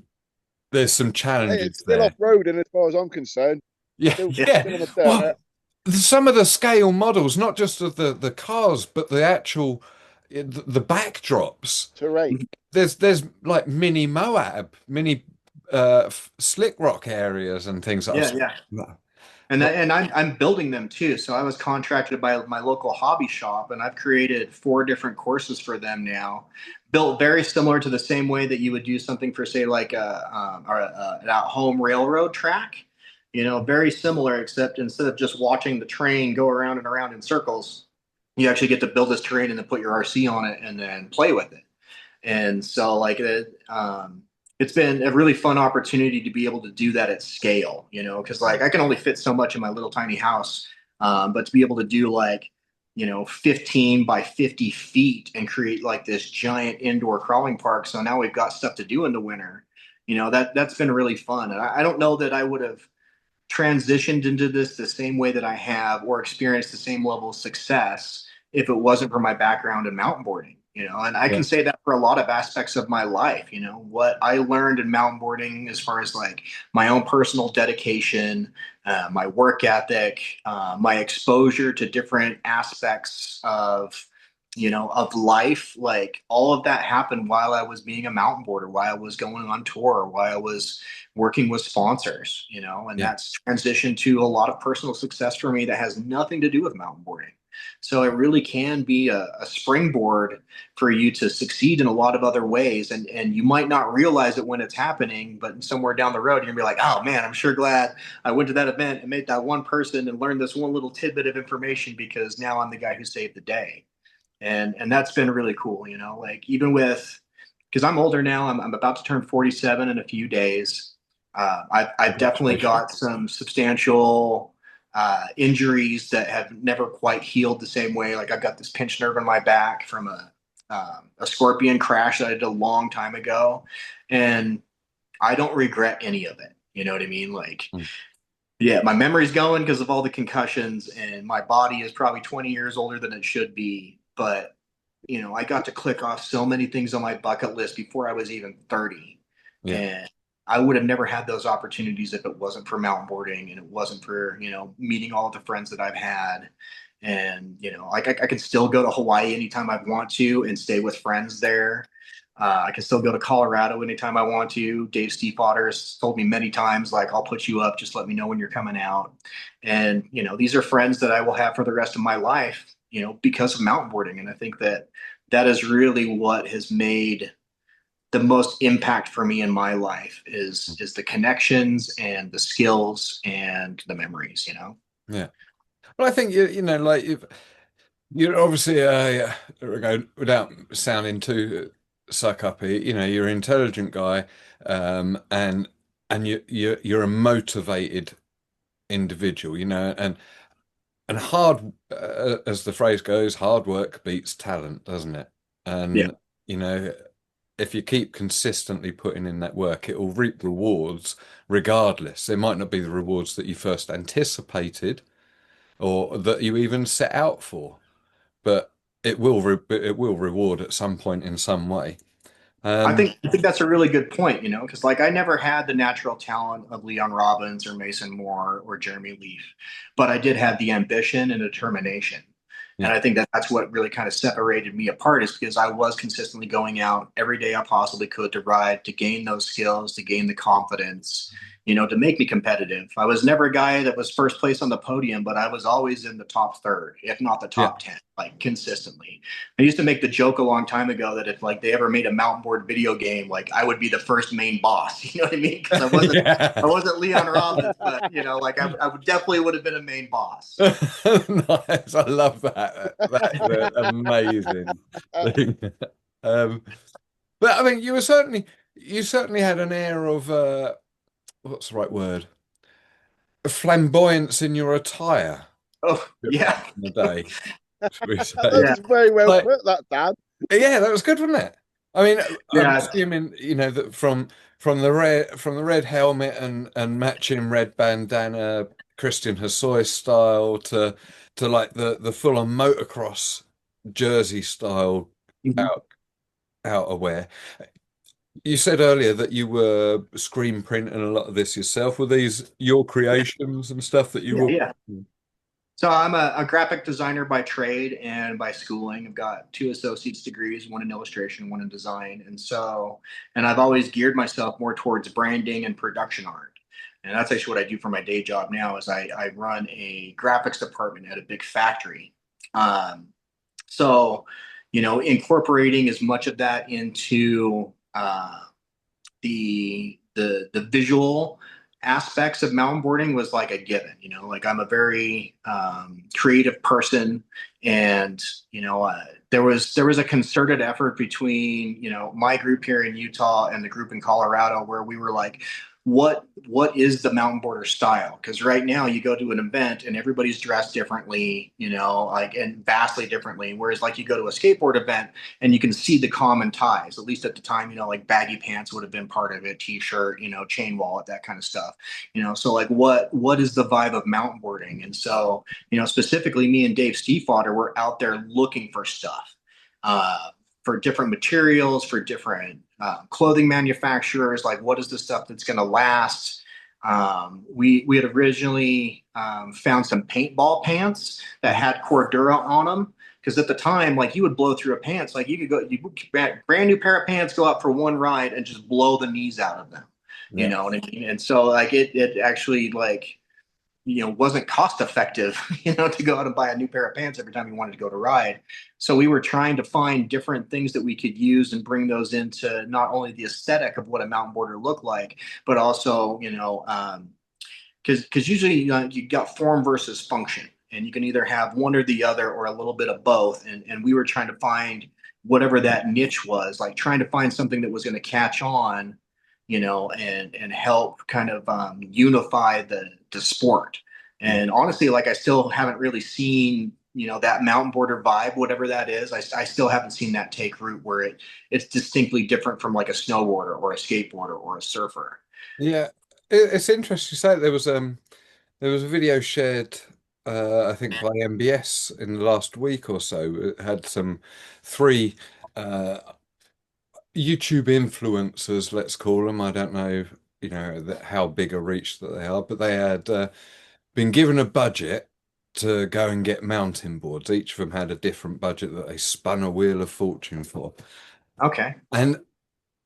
there's some Hey, it's challenges still off there. roading as far as I'm concerned. Yeah, Still, Yeah. still on the well, dirt. some of the scale models, not just of the cars, but the actual the backdrops. Terrain. There's like mini Moab, mini slick rock areas and things that I've Yeah, seen. yeah. And I'm building them too. So I was contracted by my local hobby shop, and I've created four different courses for them now, built very similar to the same way that you would do something for, say, like an at-home railroad track. Very similar, except instead of just watching the train go around and around in circles, you actually get to build this terrain and then put your RC on it and then play with it. And so it's been a really fun opportunity to be able to do that at scale, because like I can only fit so much in my little tiny house. But to be able to do 15 by 50 feet and create like this giant indoor crawling park. So now we've got stuff to do in the winter. That's been really fun. And I don't know that I would have transitioned into this the same way that I have or experienced the same level of success if it wasn't for my background in mountain boarding. And I Yeah, can say that for a lot of aspects of my life. What I learned in mountain boarding as far as like my own personal dedication, my work ethic, my exposure to different aspects of life, like all of that happened while I was being a mountain boarder, while I was going on tour, while I was working with sponsors, and yeah, that's transitioned to a lot of personal success for me that has nothing to do with mountain boarding. So it really can be a springboard for you to succeed in a lot of other ways. And you might not realize it when it's happening, but somewhere down the road, you're gonna be like, oh man, I'm sure glad I went to that event and met that one person and learned this one little tidbit of information because now I'm the guy who saved the day. And that's been really cool, like even with because I'm older now, I'm about to turn 47 in a few days. I've definitely congratulations. got some substantial injuries that have never quite healed the same way. Like I've got this pinched nerve in my back from a scorpion crash that I did a long time ago, and I don't regret any of it. You know what I mean? Like, Mm. yeah, my memory's going because of all the concussions, and my body is probably 20 years older than it should be. But I got to click off so many things on my bucket list before I was even 30. Yeah, And I would have never had those opportunities if it wasn't for mountain boarding and it wasn't for, meeting all of the friends that I've had. And, like I can still go to Hawaii anytime I want to and stay with friends there. I can still go to Colorado anytime I want to. Dave Stiefvater has told me many times, like, I'll put you up, just let me know when you're coming out. And, these are friends that I will have for the rest of my life, because of mountain boarding. And I think that is really what has made the most impact for me in my life is the connections and the skills and the memories. yeah. Well, I think like you're obviously without sounding too suck uppy, you're an intelligent guy, and you're a motivated individual, and hard, as the phrase goes, hard work beats talent, doesn't it? Yeah. And you know, if you keep consistently putting in that work, it will reap rewards regardless. It might not be the rewards that you first anticipated or that you even set out for, but it will reward at some point in some way. I Um, think I think that's a really good point, because like I never had the natural talent of Leon Robbins or Mason Moore or Jeremy Leaf, but I did have the ambition and determination. And yeah, I think that's what really kind of separated me apart is because I was consistently going out every day I possibly could to ride, to gain those skills, to gain the confidence, to make me competitive. I was never a guy that was first place on the podium, but I was always in the top third, if not the Yeah. top 10, like consistently. I used to make the joke a long time ago that if like they ever made a mountain board video game, like I would be the first main boss. You know what I mean? Because I wasn't Yeah. I wasn't Leon Robbins, but like I would definitely would have been a main boss. Nice. I love that. That's an amazing thing. Um, but I mean, you certainly had an air of what's the right word? Flamboyance in your attire Oh yeah, in the day, should we That say? yeah, was very well Like, put, that, Dan. yeah, that was good, wasn't it? I mean, I'm yeah. assuming, that from the red helmet and matching red bandana, Christian Hosoi style to like the full on motocross jersey style Mhm. out outerwear. You said earlier that you were screen printing a lot of this yourself. Were these your creations and stuff that you Yeah, were? yeah. So I'm a graphic designer by trade and by schooling. I've got two associate's degrees, one in illustration, one in design. And I've always geared myself more towards branding and production art. And that's actually what I do for my day job now is I run a graphics department at a big factory. Um, so, incorporating as much of that into the visual aspects of mountain boarding was like a given. Like I'm a very creative person, and there was a concerted effort between my group here in Utah and the group in Colorado where we were like, what is the mountain boarder style? Because right now you go to an event and everybody's dressed differently, like and vastly differently. Whereas like you go to a skateboard event and you can see the common ties, at least at the time, like baggy pants would have been part of it, t-shirt, chain wallet, that kind of stuff. So like what is the vibe of mountain boarding? And so, specifically me and Dave Stiefvater were out there looking for stuff. For different materials, for different clothing manufacturers, like what is the stuff that's going to last? We had originally found some paintball pants that had Cordura on them because at the time, like you would blow through a pants, like brand new pair of pants, go out for one ride and just blow the knees out of them. You Yeah. know what I mean? And so like it actually like wasn't cost effective, to go out and buy a new pair of pants every time you wanted to go to ride. So we were trying to find different things that we could use and bring those into not only the aesthetic of what a mountain boarder looked like, but also, because usually you got form versus function, and you can either have one or the other or a little bit of both. And we were trying to find whatever that niche was, like trying to find something that was going to catch on, and help kind of unify the sport. Yeah. And honestly, like I still haven't really seen, that mountain border vibe, whatever that is. I still haven't seen that take root where it's distinctly different from like a snowboarder or a skateboarder or a surfer. Yeah. It's interesting you say it. There was a video shared, I think by MBS in the last week or so. It had some three uh, YouTube influencers, let's call them. I don't know, how big a reach that they are, but they had been given a budget to go and get mountain boards. Each of them had a different budget that they spun a wheel of fortune for. Okay. And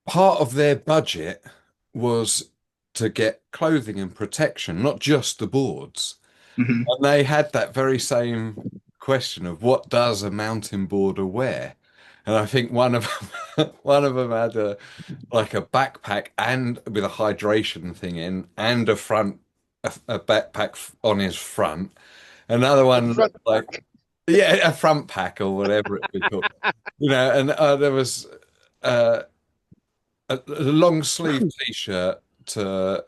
part of their budget was to get clothing and protection, not just the boards. Hmm. And they had that very same question of what does a mountain boarder wear? And I think one of one of them had like a backpack and with a hydration thing in and a backpack on his front. Another A one front looked like, yeah, a front pack or whatever it be called. And there was uh, a long sleeve t-shirt to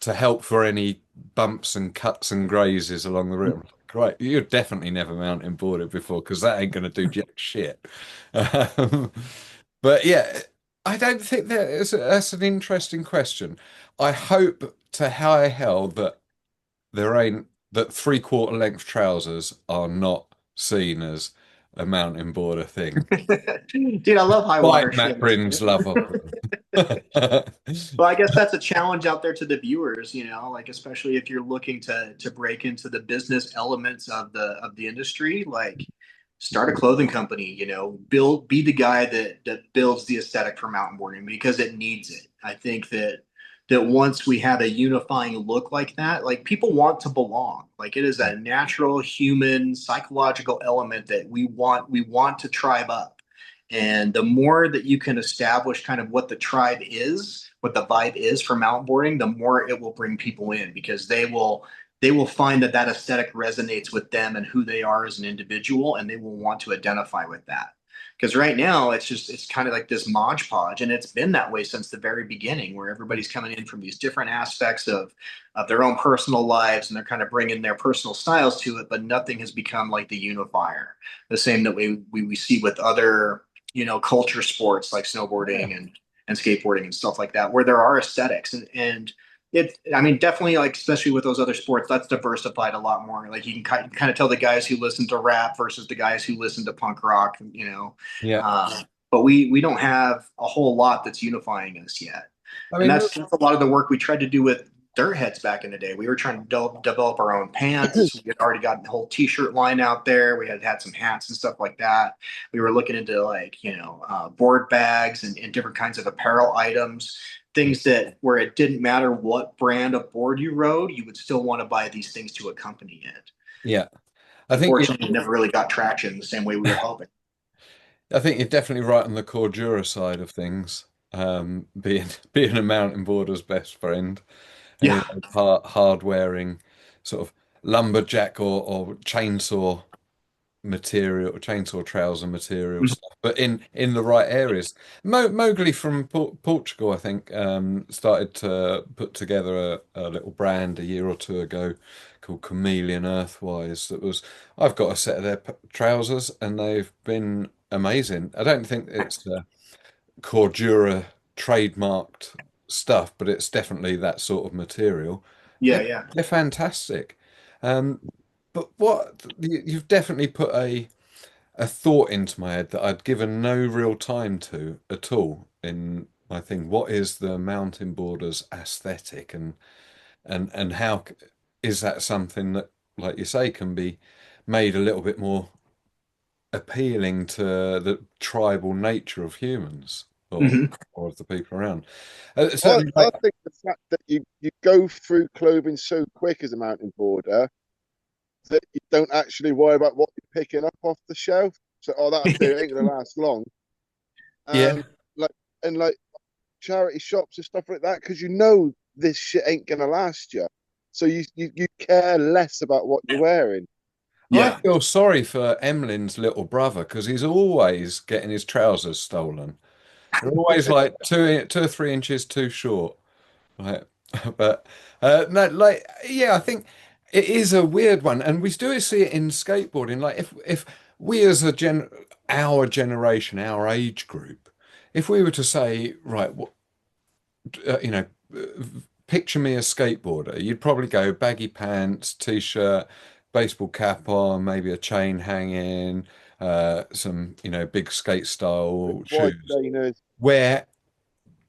help for any bumps and cuts and grazes along the route. Right, you've definitely never mountain boarded before because that ain't gonna do jack shit. Um, but yeah, I don't think that's an interesting question. I hope to high hell that there ain't that three-quarter length trousers are not seen as a mountain border thing. Dude, I love high water Like Matt shorts. Bryn's love of them. Well, I guess that's a challenge out there to the viewers, like especially if you're looking to break into the business elements of the industry, like start a clothing company, be the guy that builds the aesthetic for mountain boarding because it needs it. I think that that once we have a unifying look like that, like people want to belong. Like it is a natural human psychological element that we want to tribe up. And the more that you can establish kind of what the tribe is, what the vibe is for mountain boarding, the more it will bring people in because they will find that that aesthetic resonates with them and who they are as an individual, and they will want to identify with that. Because right now it's kind of like this modge podge, and it's been that way since the very beginning, where everybody's coming in from these different aspects of their own personal lives, and they're kind of bringing their personal styles to it, but nothing has become like the unifier, the same that we see with other culture sports like Yeah. snowboarding and skateboarding and stuff like that, where there are aesthetics and I mean, definitely, like, especially with those other sports, that's diversified a lot more. Like, you can kind of tell the guys who listen to rap versus the guys who listen to punk rock, Yeah. but we don't have a whole lot that's unifying us yet. I And mean, that's a lot of the work we tried to do with dirt heads back in the day. We were trying to develop our own pants. We had already got the whole t-shirt line out there. We had some hats and stuff like that. We were looking into like, board bags and different kinds of apparel items, things that where it didn't matter what brand of board you rode, you would still want to buy these things to accompany it. yeah. I think Unfortunately, it never really got traction the same way we were hoping. I think you're definitely right on the Cordura side of things. Being a mountain boarder's best friend, and Yeah. hard wearing sort of lumberjack or chainsaw material, chainsaw trouser material stuff, but in the right areas. Mowgli from Portugal, I think, started to put together a little brand a year or two ago called Chameleon Earthwise. I've got a set of their trousers, and they've been amazing. I don't think it's Cordura trademarked stuff, but it's definitely that sort of material. Yeah, They're, yeah. they're fantastic. Um, but you've definitely put a thought into my head that I'd given no real time to at all in my thing. What is the mountain boarder's aesthetic, and how is that something that, like you say, can be made a little bit more appealing to the tribal nature of humans or Hmm. or of the people around? I, Certainly, I think the fact that you go through clothing so quick as a mountain boarder that you don't actually worry about what you're picking up off the shelf. So, oh, that'll do. It ain't gonna last long. yeah, Um, like and like charity shops and stuff like that, because you know this shit ain't gonna last you. So you care less about what you're wearing. I Yeah. feel sorry for Emlyn's little brother because he's always getting his trousers stolen. They're always like 2 or 3 inches too short. Right. But no, like yeah, I think it is a weird one, and we do see it in skateboarding. Like if we as our generation, our age group, if we were to say, right, what you know, picture me a skateboarder, you'd probably go baggy pants, t-shirt, baseball cap on, maybe a chain hanging, some big skate style White shoes. trainers, Where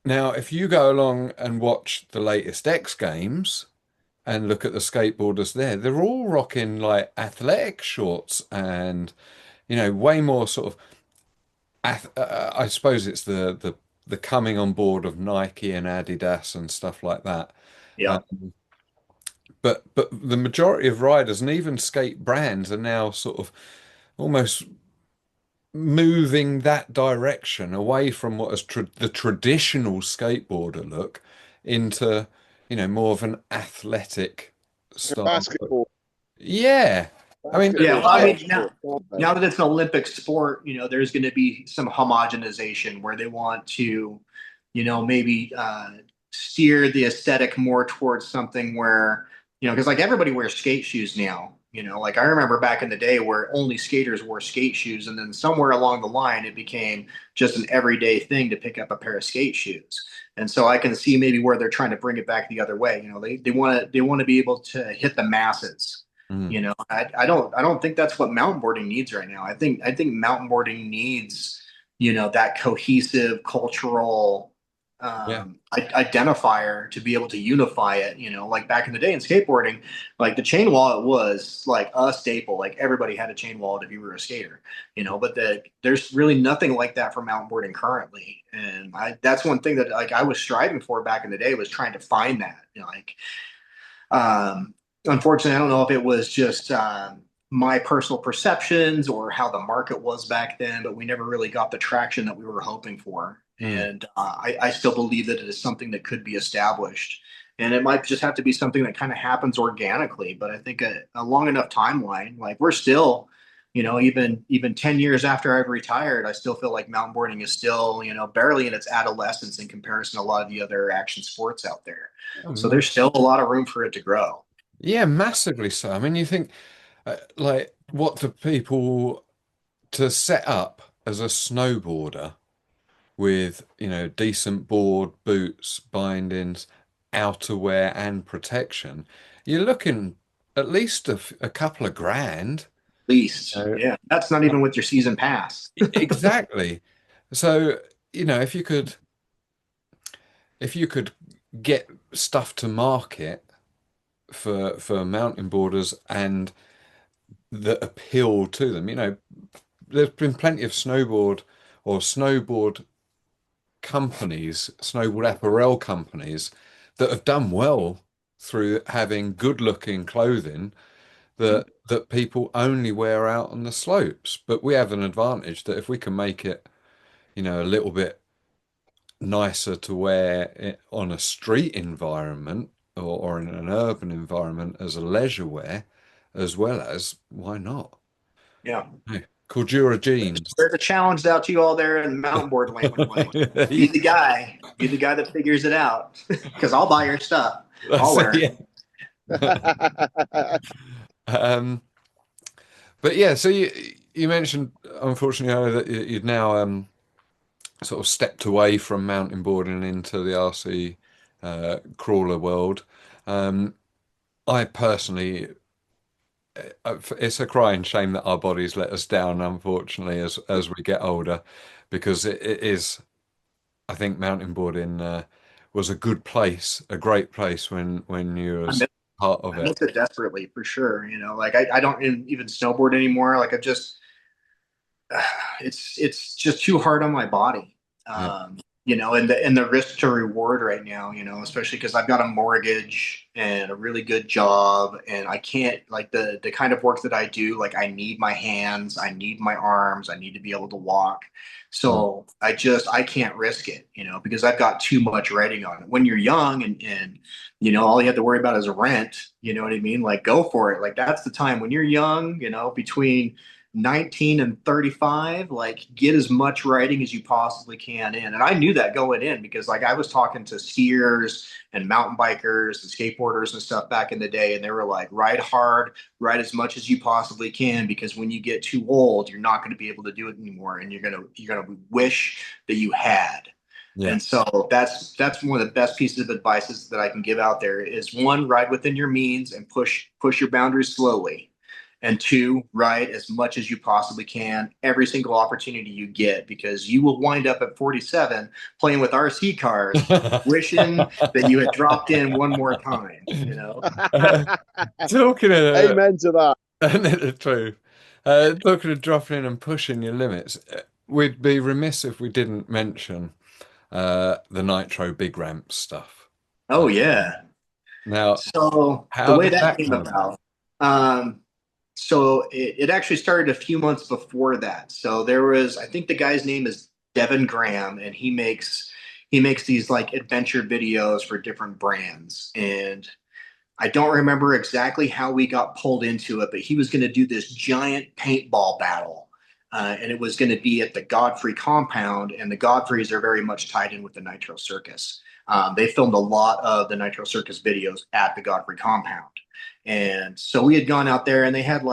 now, if you go along and watch the latest X Games and look at the skateboarders there, they're all rocking like athletic shorts and, way more sort of, I suppose it's the coming on board of Nike and Adidas and stuff like that. Yeah. But the majority of riders and even skate brands are now sort of almost moving that direction away from what is the traditional skateboarder look into, more of an athletic style look. basketball, Yeah. I mean, Yeah, basketball well, I style mean, now, shorts, aren't they? now that it's an Olympic sport, there's going to be some homogenization where they want to, maybe steer the aesthetic more towards something where, because like everybody wears skate shoes now. Like I remember back in the day where only skaters wore skate shoes, and then somewhere along the line it became just an everyday thing to pick up a pair of skate shoes. And so I can see maybe where they're trying to bring it back the other way. They want to be able to hit the masses. mm, I don't think that's what mountain boarding needs right now. I think mountain boarding needs, that cohesive cultural yeah, identifier to be able to unify it. Like back in the day in skateboarding, like the chain wallet was like a staple. Like everybody had a chain wallet if you were a skater. But there's really nothing like that for mountain boarding currently. And that's one thing that like I was striving for back in the day, was trying to find that, like, um, unfortunately, I don't know if it was just my personal perceptions or how the market was back then, but we never really got the traction that we were hoping for. Mm. And I still believe that it is something that could be established. And it might just have to be something that kind of happens organically. But I think a long enough timeline, like we're still, even 10 years after I've retired, I still feel like mountain boarding is still, barely in its adolescence in comparison to a lot of the other action sports out there. So Oh, there's still a lot of room for it to grow. yeah, massively so. I mean, you think like what do people to set up as a snowboarder with, decent board, boots, bindings, outerwear, and protection, you're looking at least a couple of grand. Least. Uh, Yeah. That's not even with your season pass. exactly. So, if you could get stuff to market for mountain boarders and that appeal to them, there's been plenty of snowboard companies, snowboard apparel companies that have done well through having good looking clothing that people only wear out on the slopes. But we have an advantage that if we can make it, a little bit nicer to wear it on a street environment or in an urban environment as a leisure wear, as well as why not? Yeah. Hey, Cordura jeans. There's a challenge out to you all there in the mountain board land. Like, be the guy. Be the guy that figures it out. Because I'll buy your stuff. I'll So, wear it. yeah. Um, but yeah, so you mentioned unfortunately that you'd now sort of stepped away from mountain boarding into the RC crawler world. Um, I personally, it's a crying shame that our bodies let us down, unfortunately, as we get older, because it is. I think mountain boarding was a good place, a great place when you I was miss, part of I it. miss it desperately for sure. Like I don't even snowboard anymore. Like I just it's just too hard on my body. Yeah. And the risk to reward right now, especially because I've got a mortgage and a really good job, and I can't like the kind of work that I do, like I need my hands, I need my arms, I need to be able to walk. Mm. So I can't risk it, because I've got too much writing on it. When you're young and all you have to worry about is rent, you know what I mean? Like go for it. Like that's the time when you're young, between 19 and 35, like get as much writing as you possibly can in. And I knew that going in because like I was talking to skiers and mountain bikers and skateboarders and stuff back in the day, and they were like, ride hard, ride as much as you possibly can, because when you get too old, you're not going to be able to do it anymore, and you're gonna wish that you had. Yeah. And so that's one of the best pieces of advice that I can give out there is one, ride within your means and push your boundaries slowly. And two, ride as much as you possibly can every single opportunity you get, because you will wind up at 47 playing with RC cars, wishing that you had dropped in one more time. Talking of Amen to that. the truth, talking of dropping in and pushing your limits, we'd be remiss if we didn't mention the nitro big ramp stuff. Oh yeah. Now, So the how way did that that came come about? about, so it actually started a few months before that. So there was, I think the guy's name is Devin Graham, and he makes these like adventure videos for different brands. And I don't remember exactly how we got pulled into it, but he was going to do this giant paintball battle. And it was going to be at the Godfrey compound, and the Godfreys are very much tied in with the Nitro Circus. They filmed a lot of the Nitro Circus videos at the Godfrey compound. And so we had gone out there, and they had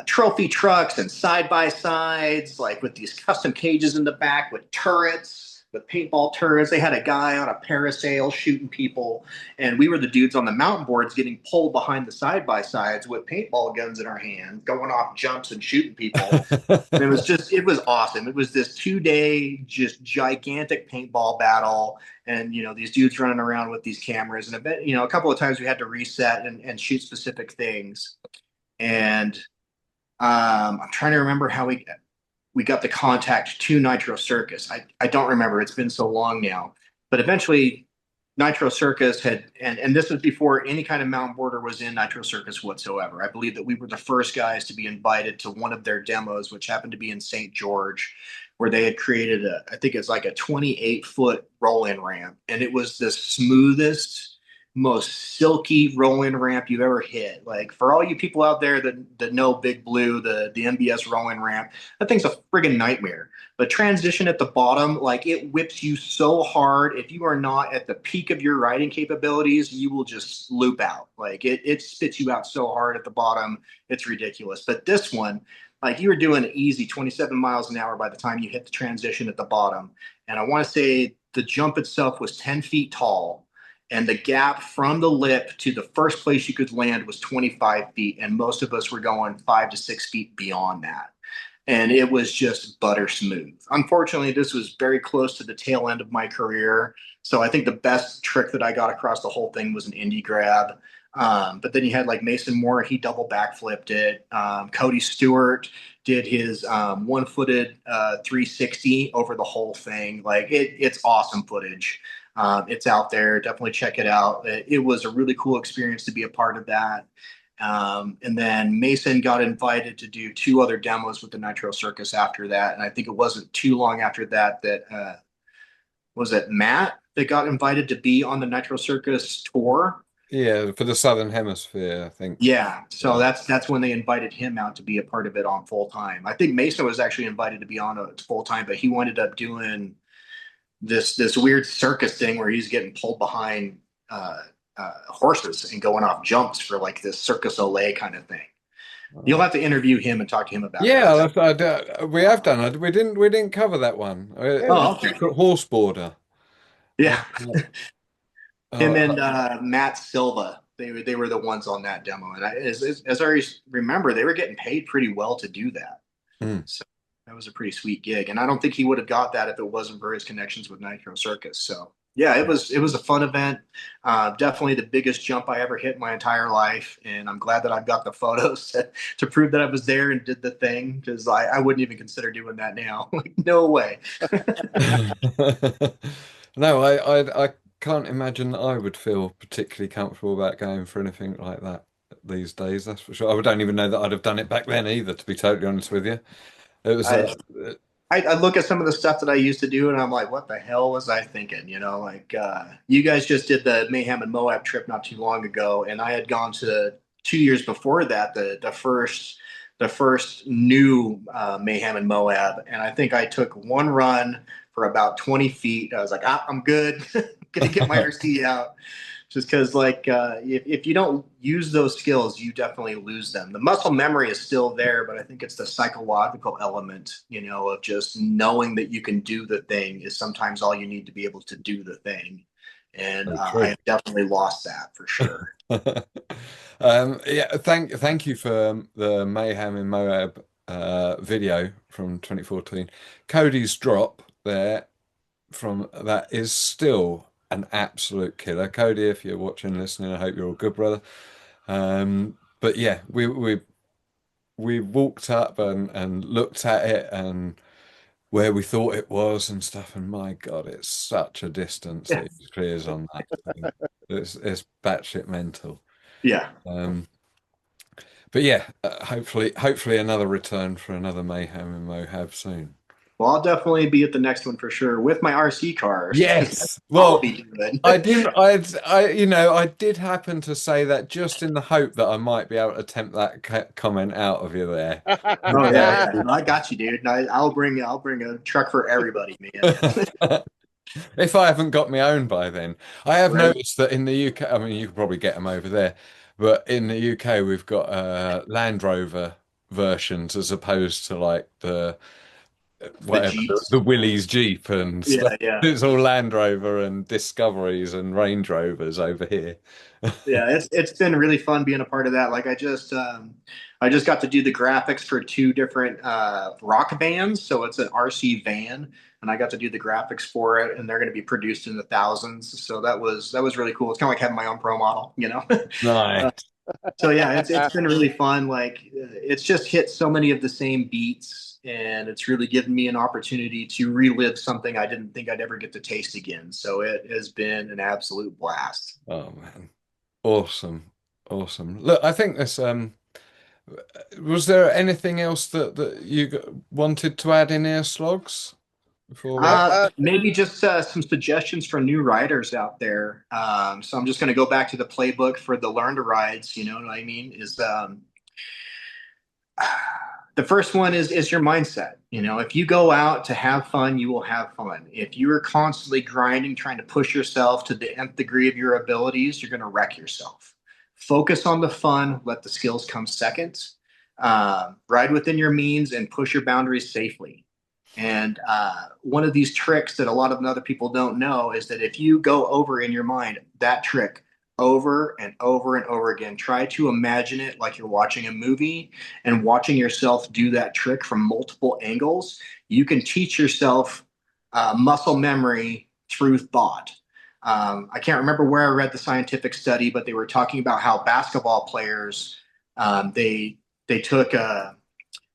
trophy trucks and side by sides, like with these custom cages in the back with turrets, with paintball turrets. They had a guy on a parasail shooting people, and we were the dudes on the mountain boards getting pulled behind the side by sides with paintball guns in our hands, going off jumps and shooting people. And it was awesome. It was this 2 day, just gigantic paintball battle. And, these dudes running around with these cameras. And a couple of times we had to reset and shoot specific things. And I'm trying to remember how we got the contact to Nitro Circus. I don't remember. It's been so long now. But eventually Nitro Circus had, and this was before any kind of mountain boarder was in Nitro Circus whatsoever. I believe that we were the first guys to be invited to one of their demos, which happened to be in St. George, where they had created I think it's like a 28-foot roll-in ramp. And it was the smoothest, most silky roll-in ramp you've ever hit. Like for all you people out there that know Big Blue, the MBS roll-in ramp, that thing's a friggin' nightmare. The transition at the bottom, like it whips you so hard. If you are not at the peak of your riding capabilities, you will just loop out. Like it spits you out so hard at the bottom, it's ridiculous. But this one, like you were doing an easy 27 miles an hour by the time you hit the transition at the bottom. And I want to say the jump itself was 10 feet tall. And the gap from the lip to the first place you could land was 25 feet. And most of us were going 5 to 6 feet beyond that. And it was just butter smooth. Unfortunately, this was very close to the tail end of my career. So I think the best trick that I got across the whole thing was an indie grab. But then you had like Mason Moore, he double backflipped it. Cody Stewart did his one-footed 360 over the whole thing. Like it's awesome footage. It's out there. Definitely check it out. It was a really cool experience to be a part of that. And then Mason got invited to do 2 other demos with the Nitro Circus after that. And I think it wasn't too long after that was it Matt that got invited to be on the Nitro Circus tour? Yeah, for the Southern Hemisphere, I think. Yeah. So that's when they invited him out to be a part of it on full time. I think Mason was actually invited to be on it full time, but he ended up doing this weird circus thing where he's getting pulled behind horses and going off jumps for like this Circus Olay kind of thing. You'll have to interview him and talk to him about Yeah, it. we have done. We didn't cover that one. Oh, okay. Horse border. Yeah. Him Uh, and Matt Silva, they were the ones on that demo. And as I remember, they were getting paid pretty well to do that. mm. So that was a pretty sweet gig. And I don't think he would have got that if it wasn't for his connections with Nitro Circus. So yeah, it was a fun event. Definitely the biggest jump I ever hit in my entire life. And I'm glad that I've got the photos to prove that I was there and did the thing, because I wouldn't even consider doing that now. Like, no way. No, I can't imagine that I would feel particularly comfortable about going for anything like that these days. That's for sure. I don't even know that I'd have done it back then either, to be totally honest with you. It was I, I look at some of the stuff that I used to do and I'm like, what the hell was I thinking? You know, like you guys just did the Mayhem and Moab trip not too long ago, and I had gone to 2 years before that, the first new Mayhem and Moab, and I think I took one run for about 20 feet. I was like, I'm good. I'm gonna get my RC out. Just because, like, if you don't use those skills, you definitely lose them. The muscle memory is still there, but I think it's the psychological element, of just knowing that you can do the thing is sometimes all you need to be able to do the thing. And I have definitely lost that for sure. Yeah, thank you for the Mayhem in Moab video from 2014. Cody's drop there from that is still an absolute killer. Cody, if you're watching, listening, I hope you're all good, brother. But yeah, we walked up and looked at it and where we thought it was and stuff, and my God, it's such a distance Yeah. it clears on that thing. It's batshit mental. Yeah. But yeah, hopefully another return for another Mayhem and Moab soon. Well, I'll definitely be at the next one for sure with my RC cars. Yes. I'll Well, be doing. I didn't. I did happen to say that just in the hope that I might be able to tempt that comment out of you there. Oh yeah. I got you, dude. I'll bring a truck for everybody, man. If I haven't got my own by then, I have Right. noticed that in the UK. I mean, you could probably get them over there, but in the UK we've got Land Rover versions as opposed to like the The whatever Jeeps. the Willys Jeep and stuff. Yeah, yeah. It's all Land Rover and Discoveries and Range Rovers over here. Yeah, it's been really fun being a part of that. Like I just got to do the graphics for 2 different rock bands. So it's an RC van, and I got to do the graphics for it, and they're going to be produced in the thousands. So that was really cool. It's kind of like having my own pro model. Nice. So yeah, it's been really fun. Like it's just hit so many of the same beats and it's really given me an opportunity to relive something I didn't think I'd ever get to taste again. So it has been an absolute blast. Oh man, awesome, awesome. Look, I think this. Was there anything else that wanted to add in here, Slogs, before we? Maybe just some suggestions for new riders out there. So I'm just going to go back to the playbook for the learn to rides. You know what I mean? Is the first one is your mindset. You know, if you go out to have fun, you will have fun. If you are constantly grinding, trying to push yourself to the nth degree of your abilities, you're going to wreck yourself. Focus on the fun. Let the skills come second. Ride within your means and push your boundaries safely. And one of these tricks that a lot of other people don't know is that if you go over in your mind that trick over and over and over again, try to imagine it like you're watching a movie and watching yourself do that trick from multiple angles. You can teach yourself muscle memory through thought. I can't remember where I read the scientific study, but they were talking about how basketball players they took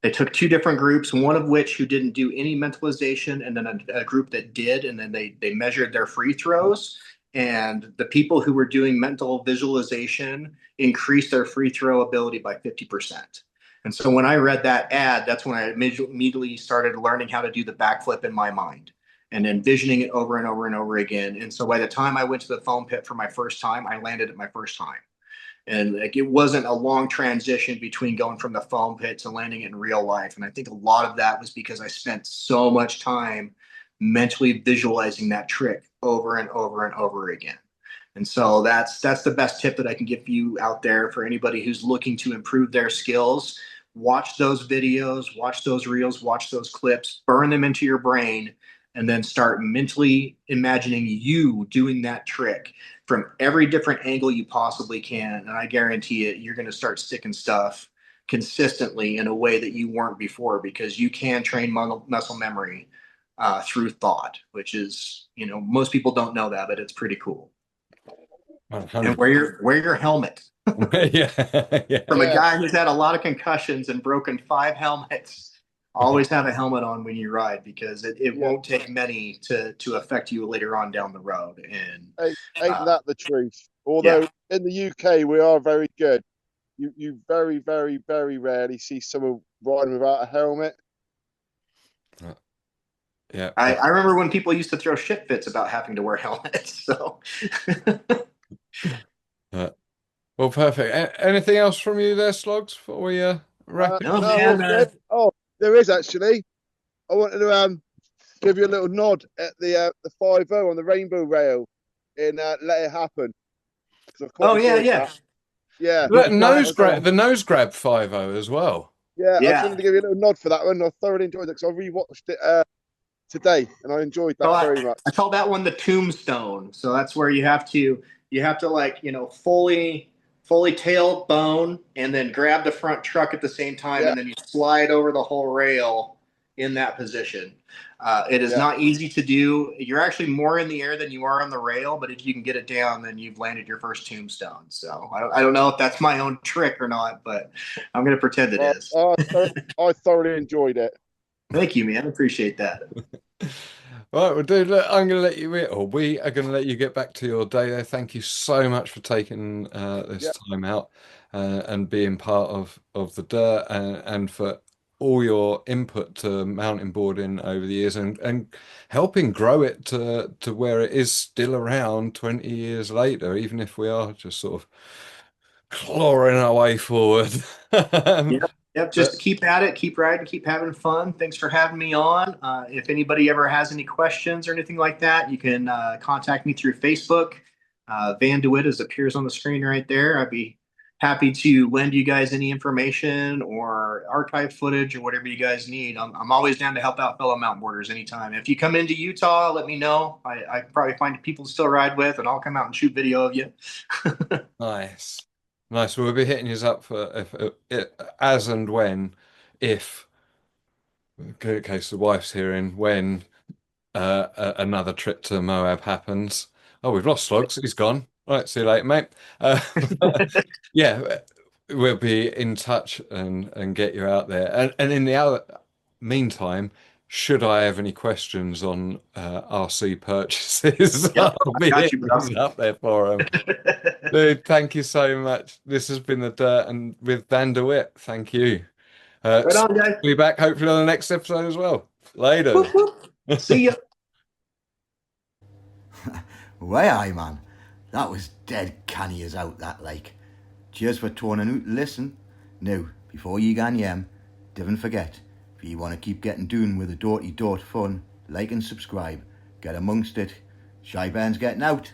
they took two different groups, one of which who didn't do any mentalization, and then a group that did, and then they measured their free throws. And the people who were doing mental visualization increased their free throw ability by 50%. And so when I read that ad, that's when I immediately started learning how to do the backflip in my mind and envisioning it over and over and over again. And so by the time I went to the foam pit for my first time, I landed it my first time. And like it wasn't a long transition between going from the foam pit to landing it in real life. And I think a lot of that was because I spent so much time mentally visualizing that trick over and over and over again. And so that's the best tip that I can give you out there for anybody who's looking to improve their skills. Watch those videos, watch those reels, watch those clips, burn them into your brain, and then start mentally imagining you doing that trick from every different angle you possibly can. And I guarantee it, you're going to start sticking stuff consistently in a way that you weren't before because you can train muscle memory through thought, which is, you know, most people don't know that, but it's pretty cool. 100. And wear your helmet. Yeah, yeah. From a guy who's had a lot of concussions and broken 5 helmets, always have a helmet on when you ride because it won't take many to affect you later on down the road. And ain't that the truth? Although in the UK we are very good. You very, very, very rarely see someone riding without a helmet. Yeah. I remember when people used to throw shit fits about having to wear helmets. So Well, perfect. Anything else from you there, Slogs, before we wrap it? no, No, man. oh, there is actually. I wanted to give you a little nod at the 5-0 on the rainbow rail in Let It Happen. Oh yeah. Yeah. The nose grab 5-0 as well. Yeah, I just Yeah. wanted to give you a little nod for that one. I thoroughly enjoyed it because I rewatched it today and I enjoyed that very much. I call that one the tombstone. So that's where you have to like, you know, fully tail bone and then grab the front truck at the same time and then you slide over the whole rail in that position. It is not easy to do. You're actually more in the air than you are on the rail, but if you can get it down, then you've landed your first tombstone. So I don't know if that's my own trick or not, but I'm going to pretend it is. I thoroughly enjoyed it. Thank you, man. I appreciate that. All right, well, dude, look, I'm going to let you, or we are going to let you get back to your day there. Thank you so much for taking this time out and being part of the dirt and for all your input to mountain boarding over the years and helping grow it to where it is still around 20 years later, even if we are just sort of clawing our way forward. Yep. Just keep at it, keep riding, keep having fun. Thanks for having me on. If anybody ever has any questions or anything like that, you can contact me through Facebook. Van Dewitt appears on the screen right there. I'd be happy to lend you guys any information or archive footage or whatever you guys need. I'm always down to help out fellow mountain boarders anytime. If you come into Utah, let me know. I probably find people to still ride with, and I'll come out and shoot video of you. Nice. Nice. We'll be hitting you up for as and when, if, in case the wife's hearing, when another trip to Moab happens. Oh, we've lost Slogs. He's gone. All right, see you later, mate. Yeah, we'll be in touch and get you out there. And in the meantime, should I have any questions on RC purchases, Yep, I'll I be got you, bro. up there for them. Dude, thank you so much. This has been the Dirt and with Dan Dewitt. Thank you. Right on, guys. Be back hopefully on the next episode as well. Later. Whoop, whoop. See ya. Way aye, man. That was dead canny as out, that like. Cheers for turning out to listen. Now, before you gan yem, don't forget, if you want to keep getting doing with the dirty dirt fun, like and subscribe. Get amongst it. Shy Ben's getting out.